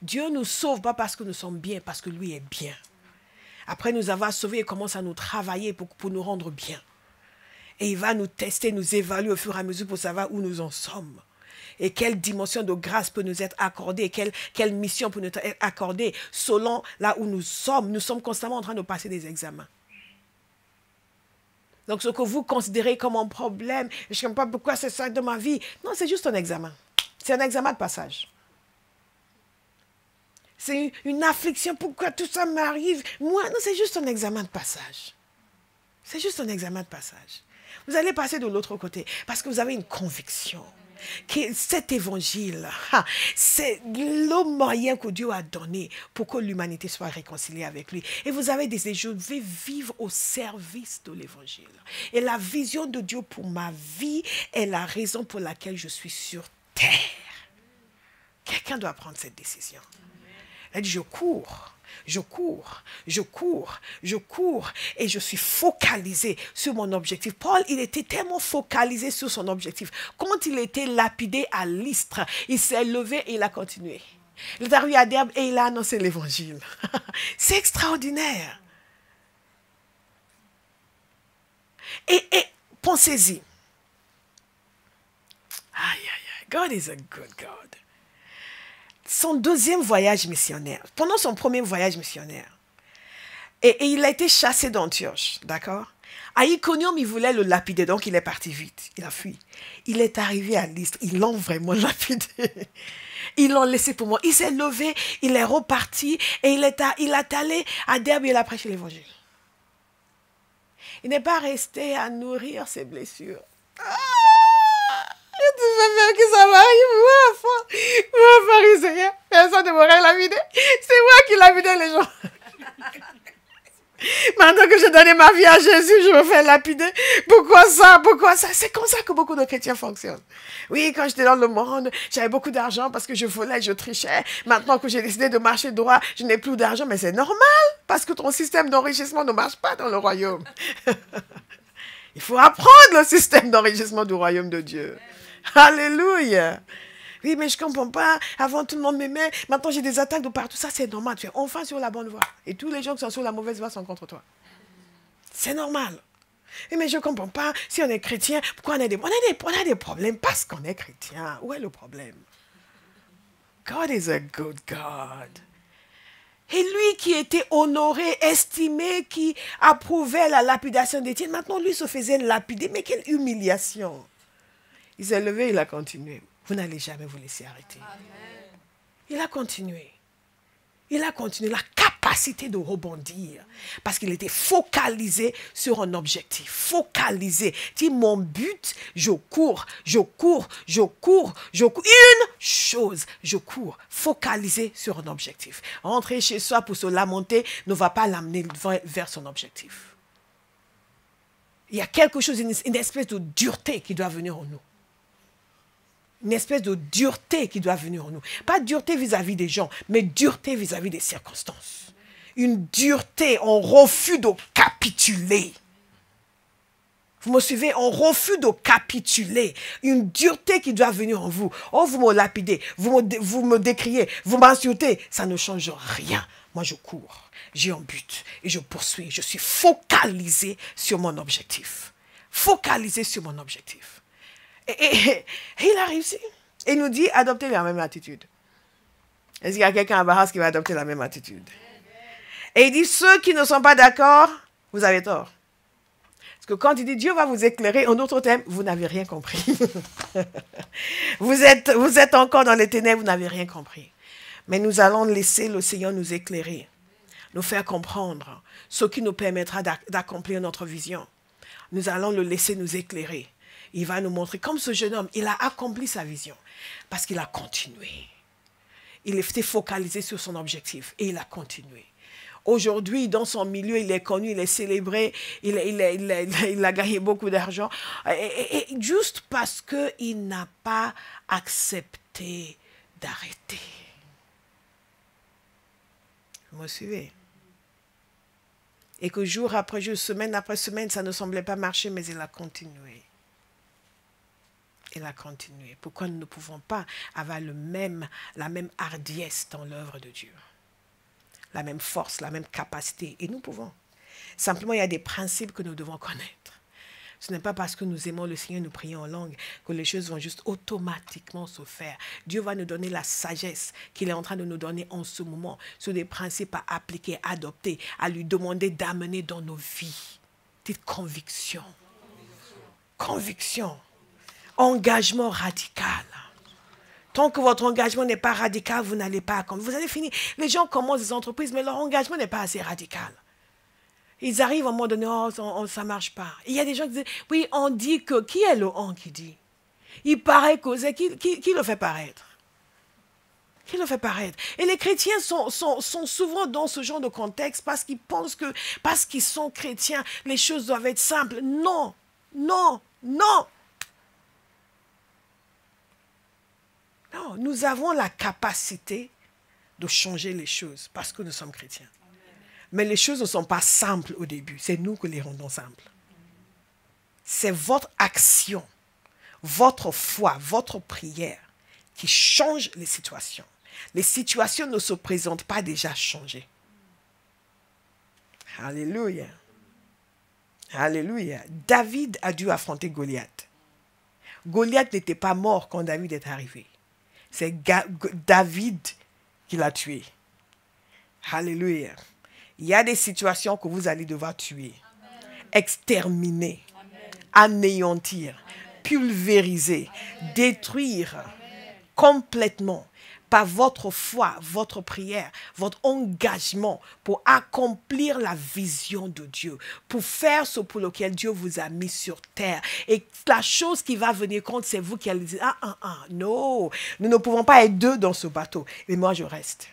Dieu nous sauve pas parce que nous sommes bien, parce que lui est bien. Après nous avoir sauvés, il commence à nous travailler pour nous rendre bien. Et il va nous tester, nous évaluer au fur et à mesure pour savoir où nous en sommes. Et quelle dimension de grâce peut nous être accordée, quelle mission peut nous être accordée selon là où nous sommes. Nous sommes constamment en train de passer des examens. Donc ce que vous considérez comme un problème, je ne sais pas pourquoi c'est ça dans ma vie. Non, c'est juste un examen. C'est un examen de passage. C'est une affliction, pourquoi tout ça m'arrive? Moi, non, c'est juste un examen de passage. C'est juste un examen de passage. Vous allez passer de l'autre côté parce que vous avez une conviction. Que cet évangile, c'est le moyen que Dieu a donné pour que l'humanité soit réconciliée avec lui. Et vous avez des je vais vivre au service de l'évangile. Et la vision de Dieu pour ma vie est la raison pour laquelle je suis sur terre. Quelqu'un doit prendre cette décision. Elle dit, je cours, et je suis focalisé sur mon objectif. Paul, il était tellement focalisé sur son objectif. Quand il était lapidé à Lystre, il s'est levé et il a continué. Il est arrivé à Derbe et il a annoncé l'évangile. C'est extraordinaire. Et pensez-y. Aïe, aïe, aïe. God is a good God. Son deuxième voyage missionnaire, pendant son premier voyage missionnaire, et il a été chassé d'Antioche, d'accord? À Iconium, il voulait le lapider, donc il est parti vite, il a fui. Il est arrivé à Lystre, ils l'ont vraiment lapidé. Ils l'ont laissé pour moi. Il s'est levé, il est reparti, et il est allé à Derbe et il a prêché l'évangile. Il n'est pas resté à nourrir ses blessures. Tu veux faire que ça m'arrive, moi, pharisien. Personne ne m'aurait lapidé. C'est moi qui lapidais les gens. Maintenant que j'ai donné ma vie à Jésus, je me fais lapider. Pourquoi ça? Pourquoi ça? C'est comme ça que beaucoup de chrétiens fonctionnent. Oui, quand j'étais dans le monde, j'avais beaucoup d'argent parce que je volais, je trichais. Maintenant que j'ai décidé de marcher droit, je n'ai plus d'argent. Mais c'est normal parce que ton système d'enrichissement ne marche pas dans le royaume. Il faut apprendre le système d'enrichissement du royaume de Dieu. Alléluia. Oui, mais je ne comprends pas. Avant, tout le monde m'aimait. Maintenant, j'ai des attaques de partout. Ça, c'est normal. Tu es enfin sur la bonne voie. Et tous les gens qui sont sur la mauvaise voie sont contre toi. C'est normal. Oui, mais je ne comprends pas. Si on est chrétien, pourquoi on a des problèmes parce qu'on est chrétien. Où est le problème? God is a good God. Et lui qui était honoré, estimé, qui approuvait la lapidation d'Étienne, maintenant, lui se faisait lapider. Mais quelle humiliation. Il s'est levé, il a continué. Vous n'allez jamais vous laisser arrêter. Amen. Il a continué. Il a continué. La capacité de rebondir. Parce qu'il était focalisé sur un objectif. Focalisé. Dit, mon but, je cours. Une chose, je cours. Focalisé sur un objectif. Rentrer chez soi pour se lamenter ne va pas l'amener vers son objectif. Il y a quelque chose, une espèce de dureté qui doit venir en nous. Une espèce de dureté qui doit venir en nous. Pas dureté vis-à-vis des gens, mais dureté vis-à-vis des circonstances. Une dureté, un refus de capituler. Vous me suivez? Un refus de capituler. Une dureté qui doit venir en vous. Oh, vous me lapidez, vous me décriez, vous m'insultez. Ça ne change rien. Moi, je cours. J'ai un but et je poursuis. Je suis focalisé sur mon objectif. Focalisé sur mon objectif. Et il a réussi. Et il nous dit, adoptez la même attitude. Est-ce qu'il y a quelqu'un à Barras qui va adopter la même attitude? Et il dit, ceux qui ne sont pas d'accord, vous avez tort. Parce que quand il dit, Dieu va vous éclairer, en d'autres termes, vous n'avez rien compris. vous êtes encore dans les ténèbres, vous n'avez rien compris. Mais nous allons laisser le Seigneur nous éclairer, nous faire comprendre ce qui nous permettra d'accomplir notre vision. Nous allons le laisser nous éclairer. Il va nous montrer, comme ce jeune homme, il a accompli sa vision parce qu'il a continué. Il était focalisé sur son objectif et il a continué. Aujourd'hui, dans son milieu, il est connu, il est célébré, il a gagné beaucoup d'argent. Et juste parce qu'il n'a pas accepté d'arrêter. Vous me suivez? Et que jour après jour, semaine après semaine, ça ne semblait pas marcher, mais il a continué. Il a continué. Pourquoi nous ne pouvons pas avoir la même hardiesse dans l'œuvre de Dieu? La même force, la même capacité. Et nous pouvons. Simplement, il y a des principes que nous devons connaître. Ce n'est pas parce que nous aimons le Seigneur, nous prions en langue, que les choses vont juste automatiquement se faire. Dieu va nous donner la sagesse qu'il est en train de nous donner en ce moment sur des principes à appliquer, à adopter, à lui demander d'amener dans nos vies. Dites conviction. Conviction. Engagement radical. Tant que votre engagement n'est pas radical, vous n'allez pas accomplir. Vous allez finir. Les gens commencent des entreprises, mais leur engagement n'est pas assez radical. Ils arrivent à un moment donné, oh, ça ne marche pas. Il y a des gens qui disent, oui, on dit que... Qui est le on qui dit? Il paraît causer. Qui le fait paraître? Qui le fait paraître? Et les chrétiens sont souvent dans ce genre de contexte parce qu'ils pensent que, parce qu'ils sont chrétiens, les choses doivent être simples. Non, non, non. Non, nous avons la capacité de changer les choses parce que nous sommes chrétiens. Mais les choses ne sont pas simples au début. C'est nous qui les rendons simples. C'est votre action, votre foi, votre prière qui change les situations. Les situations ne se présentent pas déjà changées. Alléluia. Alléluia. David a dû affronter Goliath. Goliath n'était pas mort quand David est arrivé. C'est David qui l'a tué. Alléluia. Il y a des situations que vous allez devoir tuer, exterminer, anéantir, pulvériser, détruire complètement par votre foi, votre prière, votre engagement pour accomplir la vision de Dieu, pour faire ce pour lequel Dieu vous a mis sur terre. Et la chose qui va venir compte, c'est vous qui allez dire, non, nous ne pouvons pas être deux dans ce bateau. Et moi, je reste.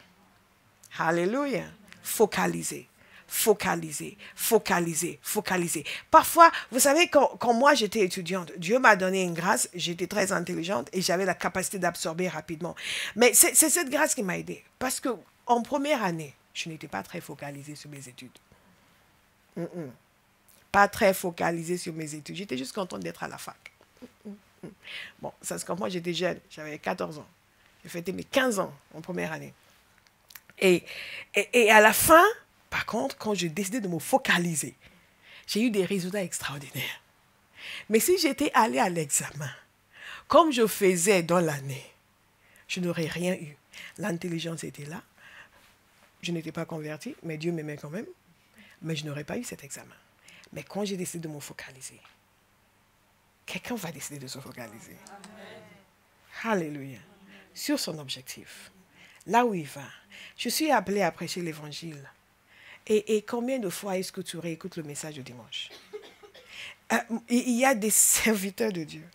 Alléluia. Focaliser. Focaliser, focaliser, focaliser. Parfois, vous savez, quand moi j'étais étudiante, Dieu m'a donné une grâce, j'étais très intelligente et j'avais la capacité d'absorber rapidement. Mais c'est cette grâce qui m'a aidée. Parce qu'en première année, je n'étais pas très focalisée sur mes études. Pas très focalisée sur mes études. J'étais juste contente d'être à la fac. Bon, ça se comprend, j'étais jeune, j'avais 14 ans. J'ai fêté mes 15 ans en première année. Et à la fin, par contre, quand j'ai décidé de me focaliser, j'ai eu des résultats extraordinaires. Mais si j'étais allée à l'examen, comme je faisais dans l'année, je n'aurais rien eu. L'intelligence était là. Je n'étais pas convertie, mais Dieu m'aimait quand même. Mais je n'aurais pas eu cet examen. Mais quand j'ai décidé de me focaliser, quelqu'un va décider de se focaliser. Amen. Alléluia. Sur son objectif. Là où il va. Je suis appelée à prêcher l'évangile. Et combien de fois est-ce que tu réécoutes le message du dimanche? Il y a des serviteurs de Dieu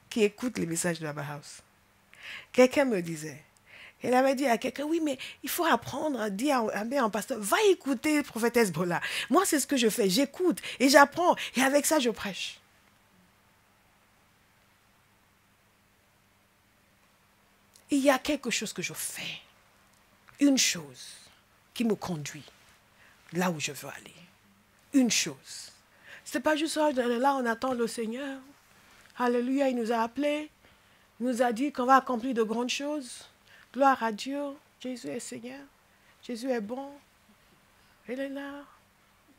qui écoutent les messages de Abba House. Quelqu'un me disait, elle avait dit à quelqu'un, oui, mais il faut apprendre à dire à un pasteur, va écouter prophétesse Bola. Moi, c'est ce que je fais, j'écoute et j'apprends. Et avec ça, je prêche. Il y a quelque chose que je fais. Une chose qui me conduit là où je veux aller. Une chose. Ce n'est pas juste là, on attend le Seigneur. Alléluia, il nous a appelés. Il nous a dit qu'on va accomplir de grandes choses. Gloire à Dieu. Jésus est Seigneur. Jésus est bon. Il est là.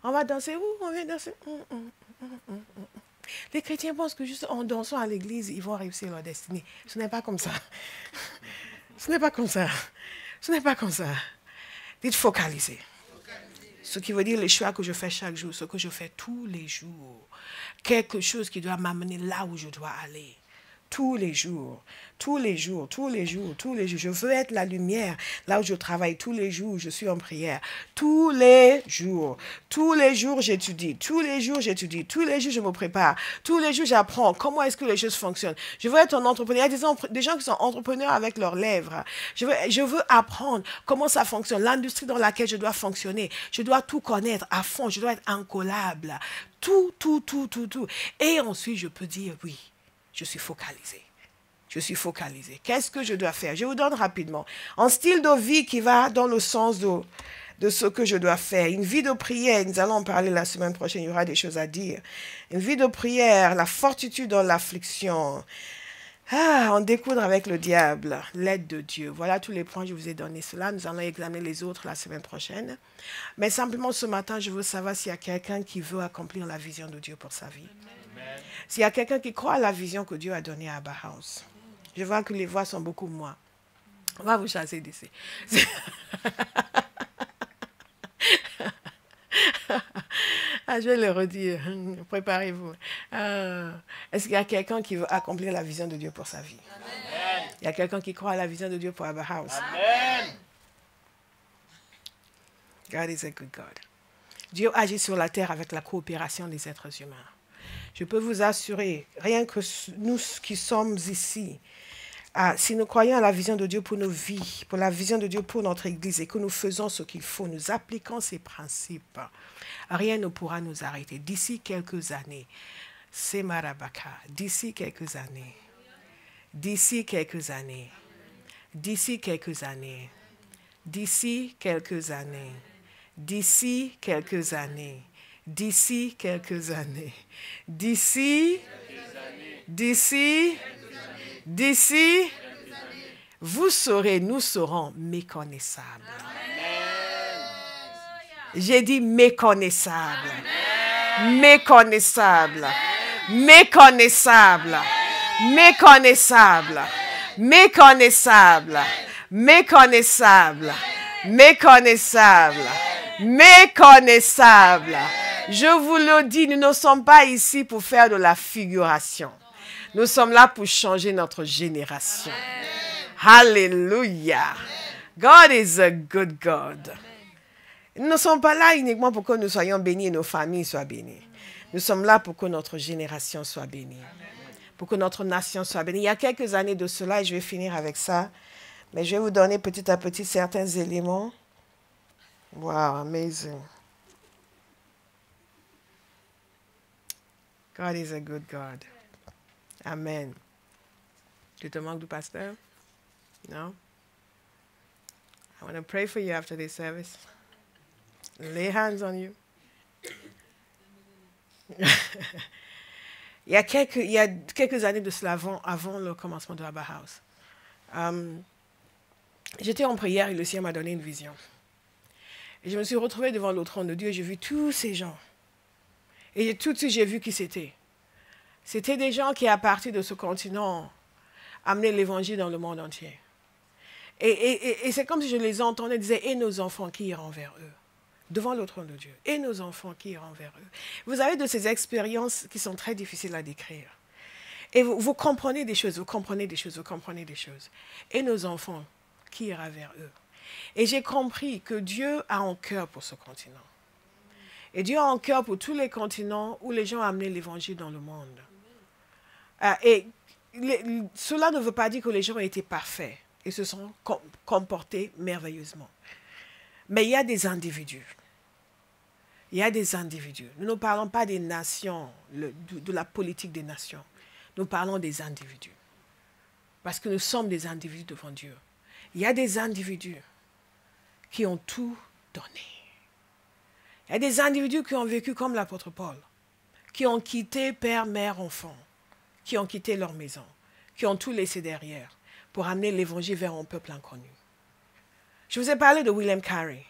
On va danser où? On vient danser. Les chrétiens pensent que juste en dansant à l'église, ils vont réussir leur destinée. Ce n'est pas comme ça. Ce n'est pas comme ça. Ce n'est pas comme ça. Dites focaliser. Ce qui veut dire les choix que je fais chaque jour, ce que je fais tous les jours. Quelque chose qui doit m'amener là où je dois aller. Tous les jours, tous les jours, tous les jours, tous les jours. Je veux être la lumière là où je travaille. Tous les jours, je suis en prière. Tous les jours j'étudie. Tous les jours, j'étudie. Tous les jours, je me prépare. Tous les jours, j'apprends comment est-ce que les choses fonctionnent. Je veux être un entrepreneur. Il y a des gens qui sont entrepreneurs avec leurs lèvres. Je veux apprendre comment ça fonctionne. L'industrie dans laquelle je dois fonctionner. Je dois tout connaître à fond. Je dois être incollable. Tout. Et ensuite, je peux dire oui. Je suis focalisé. Je suis focalisé. Qu'est-ce que je dois faire? Je vous donne rapidement. Un style de vie qui va dans le sens de ce que je dois faire. Une vie de prière, nous allons en parler la semaine prochaine, il y aura des choses à dire. Une vie de prière, la fortitude dans l'affliction. En découdre avec le diable, l'aide de Dieu. Voilà tous les points que je vous ai donnés. Cela, nous allons examiner les autres la semaine prochaine. Mais simplement ce matin, je veux savoir s'il y a quelqu'un qui veut accomplir la vision de Dieu pour sa vie. S'il y a quelqu'un qui croit à la vision que Dieu a donnée à Abba House. Je vois que les voix sont beaucoup moins. On va vous chasser d'ici. Je vais le redire. Préparez-vous. Est-ce qu'il y a quelqu'un qui veut accomplir la vision de Dieu pour sa vie? Amen. Il y a quelqu'un qui croit à la vision de Dieu pour Abba House. Amen. God is a good God. Dieu agit sur la terre avec la coopération des êtres humains. Je peux vous assurer, rien que nous qui sommes ici, si nous croyons à la vision de Dieu pour nos vies, pour la vision de Dieu pour notre Église et que nous faisons ce qu'il faut, nous appliquons ces principes, rien ne pourra nous arrêter. D'ici quelques années, c'est Marabaka, d'ici quelques années, d'ici quelques années, d'ici quelques années, d'ici quelques années, d'ici quelques années, d'ici quelques années, d'ici, d'ici, vous serez, nous serons méconnaissables. J'ai dit méconnaissables. Méconnaissables. Méconnaissables. Méconnaissables. Méconnaissables. Méconnaissables. Méconnaissables. Méconnaissables. Je vous le dis, nous ne sommes pas ici pour faire de la figuration. Nous sommes là pour changer notre génération. Alléluia. God is a good God. Nous ne sommes pas là uniquement pour que nous soyons bénis et nos familles soient bénies. Nous sommes là pour que notre génération soit bénie. Pour que notre nation soit bénie. Il y a quelques années de cela, et je vais finir avec ça, mais je vais vous donner petit à petit certains éléments. Wow, amazing. God is a good God. Amen. Tu te manques du pasteur? No? I want to pray for you after this service. Lay hands on you. il y a quelques années de cela, avant le commencement de Abba House, j'étais en prière et le Seigneur m'a donné une vision. Et je me suis retrouvée devant le trône de Dieu et j'ai vu tous ces gens. Et tout de suite, j'ai vu qui c'était. C'était des gens qui, à partir de ce continent, amenaient l'évangile dans le monde entier. Et c'est comme si je les entendais, disaient, et nos enfants qui iront vers eux, devant le trône de Dieu, et nos enfants qui iront vers eux. Vous avez de ces expériences qui sont très difficiles à décrire. Et vous comprenez des choses, vous comprenez des choses, vous comprenez des choses. Et nos enfants qui ira vers eux. Et j'ai compris que Dieu a un cœur pour ce continent. Et Dieu a un cœur pour tous les continents où les gens ont amené l'évangile dans le monde. Cela ne veut pas dire que les gens ont été parfaits et se sont comportés merveilleusement. Mais il y a des individus. Il y a des individus. Nous ne parlons pas des nations, de la politique des nations. Nous parlons des individus. Parce que nous sommes des individus devant Dieu. Il y a des individus qui ont tout donné. Il y a des individus qui ont vécu comme l'apôtre Paul, qui ont quitté père, mère, enfant, qui ont quitté leur maison, qui ont tout laissé derrière pour amener l'évangile vers un peuple inconnu. Je vous ai parlé de William Carey,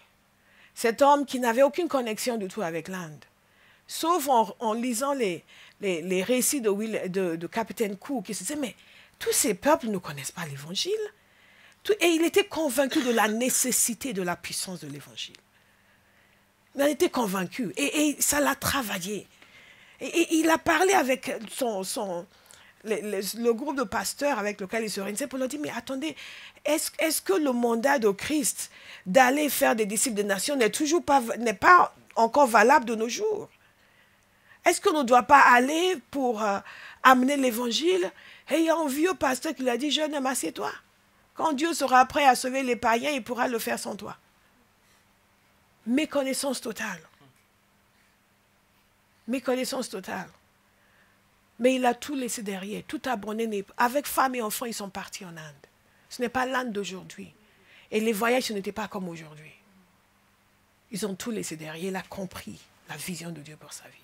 cet homme qui n'avait aucune connexion du tout avec l'Inde, sauf en lisant les récits de Capitaine Cook, qui se disait, mais tous ces peuples ne connaissent pas l'évangile. Et il était convaincu de la nécessité de la puissance de l'évangile. Il en était convaincu et ça l'a travaillé. Et il a parlé avec le groupe de pasteurs avec lequel il se réunissait pour leur dire, mais attendez, est-ce que le mandat de Christ d'aller faire des disciples des nations n'est pas encore valable de nos jours? Est-ce qu'on ne doit pas aller pour amener l'évangile? Et il y a un vieux pasteur qui lui a dit, jeune homme, assieds-toi. Quand Dieu sera prêt à sauver les païens, il pourra le faire sans toi. Méconnaissance totale. Méconnaissance totale. Mais il a tout laissé derrière, tout abandonné. Avec femme et enfants, ils sont partis en Inde. Ce n'est pas l'Inde d'aujourd'hui. Et les voyages, ce n'était pas comme aujourd'hui. Ils ont tout laissé derrière. Il a compris la vision de Dieu pour sa vie.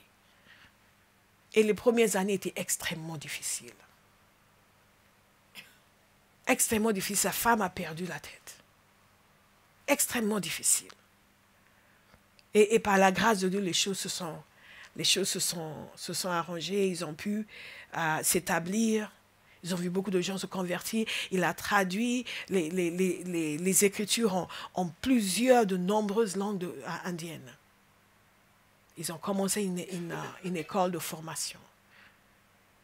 Et les premières années étaient extrêmement difficiles. Extrêmement difficile. Sa femme a perdu la tête. Extrêmement difficile. Et par la grâce de Dieu, les choses se sont arrangées. Ils ont pu s'établir. Ils ont vu beaucoup de gens se convertir. Il a traduit les Écritures en de nombreuses langues indiennes. Ils ont commencé une école de formation.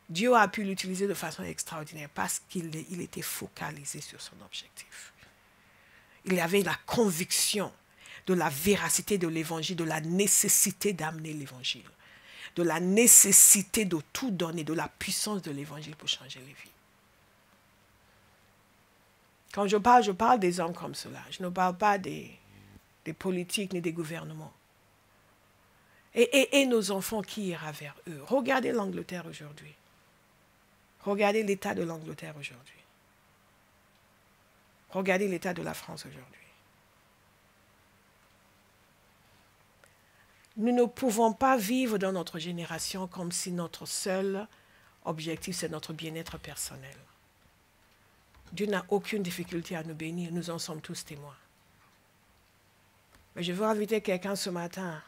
Dieu a pu l'utiliser de façon extraordinaire parce qu'il était focalisé sur son objectif. Il avait la conviction de la véracité de l'évangile, de la nécessité d'amener l'évangile. de la nécessité de tout donner, de la puissance de l'évangile pour changer les vies. Quand je parle des hommes comme cela. Je ne parle pas des politiques ni des gouvernements. Et nos enfants qui ira vers eux. Regardez l'Angleterre aujourd'hui. Regardez l'état de l'Angleterre aujourd'hui. Regardez l'état de la France aujourd'hui. Nous ne pouvons pas vivre dans notre génération comme si notre seul objectif, c'est notre bien-être personnel. Dieu n'a aucune difficulté à nous bénir. Nous en sommes tous témoins. Mais je veux inviter quelqu'un ce matin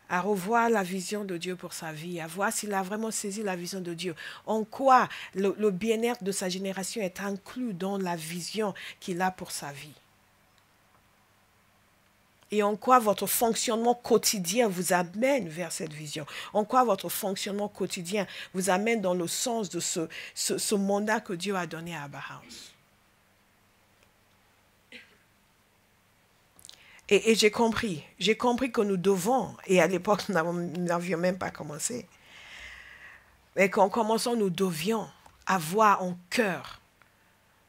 à revoir la vision de Dieu pour sa vie, à voir s'il a vraiment saisi la vision de Dieu. En quoi le bien-être de sa génération est inclus dans la vision qu'il a pour sa vie. Et en quoi votre fonctionnement quotidien vous amène vers cette vision. En quoi votre fonctionnement quotidien vous amène dans le sens de ce mandat que Dieu a donné à Abba House. Et j'ai compris que nous devons, et à l'époque nous n'avions même pas commencé, mais qu'en commençant nous devions avoir un cœur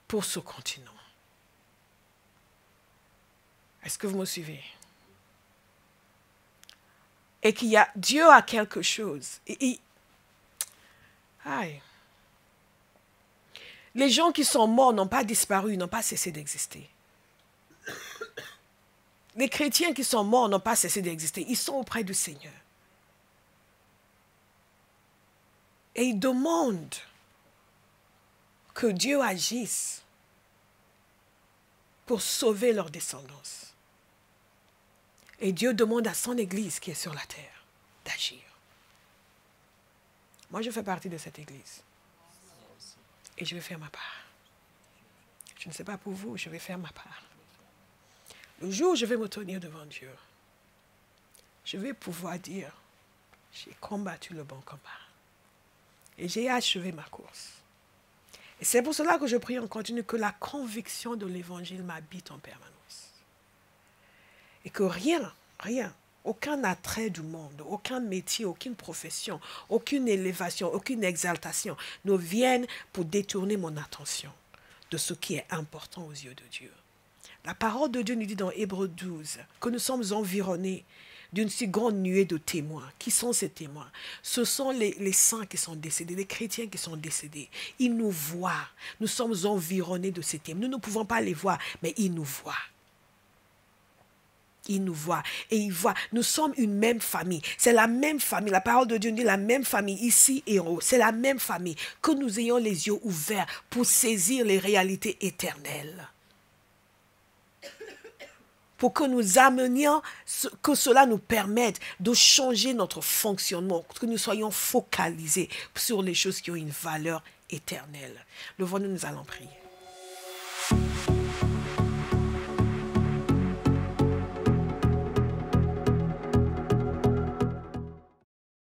pour ce continent. Est-ce que vous me suivez? Et Dieu a quelque chose. Les gens qui sont morts n'ont pas disparu, n'ont pas cessé d'exister. Les chrétiens qui sont morts n'ont pas cessé d'exister. Ils sont auprès du Seigneur. Et ils demandent que Dieu agisse pour sauver leur descendance. Et Dieu demande à son Église qui est sur la terre d'agir. Moi, je fais partie de cette Église. Et je vais faire ma part. Je ne sais pas pour vous, je vais faire ma part. Le jour où je vais me tenir devant Dieu, je vais pouvoir dire, j'ai combattu le bon combat. Et j'ai achevé ma course. Et c'est pour cela que je prie en continu que la conviction de l'évangile m'habite en permanence. Et que rien, aucun attrait du monde, aucun métier, aucune profession, aucune élévation, aucune exaltation ne vienne pour détourner mon attention de ce qui est important aux yeux de Dieu. La parole de Dieu nous dit dans Hébreux 12 que nous sommes environnés d'une si grande nuée de témoins. Qui sont ces témoins? Ce sont les saints qui sont décédés, les chrétiens qui sont décédés. Ils nous voient. Nous sommes environnés de ces témoins. Nous ne pouvons pas les voir, mais ils nous voient. Ils nous voient et ils voient. Nous sommes une même famille. C'est la même famille. La parole de Dieu dit la même famille ici et en haut. C'est la même famille. Que nous ayons les yeux ouverts pour saisir les réalités éternelles. Pour que nous amenions, que cela nous permette de changer notre fonctionnement, que nous soyons focalisés sur les choses qui ont une valeur éternelle. Levons-nous, nous allons prier.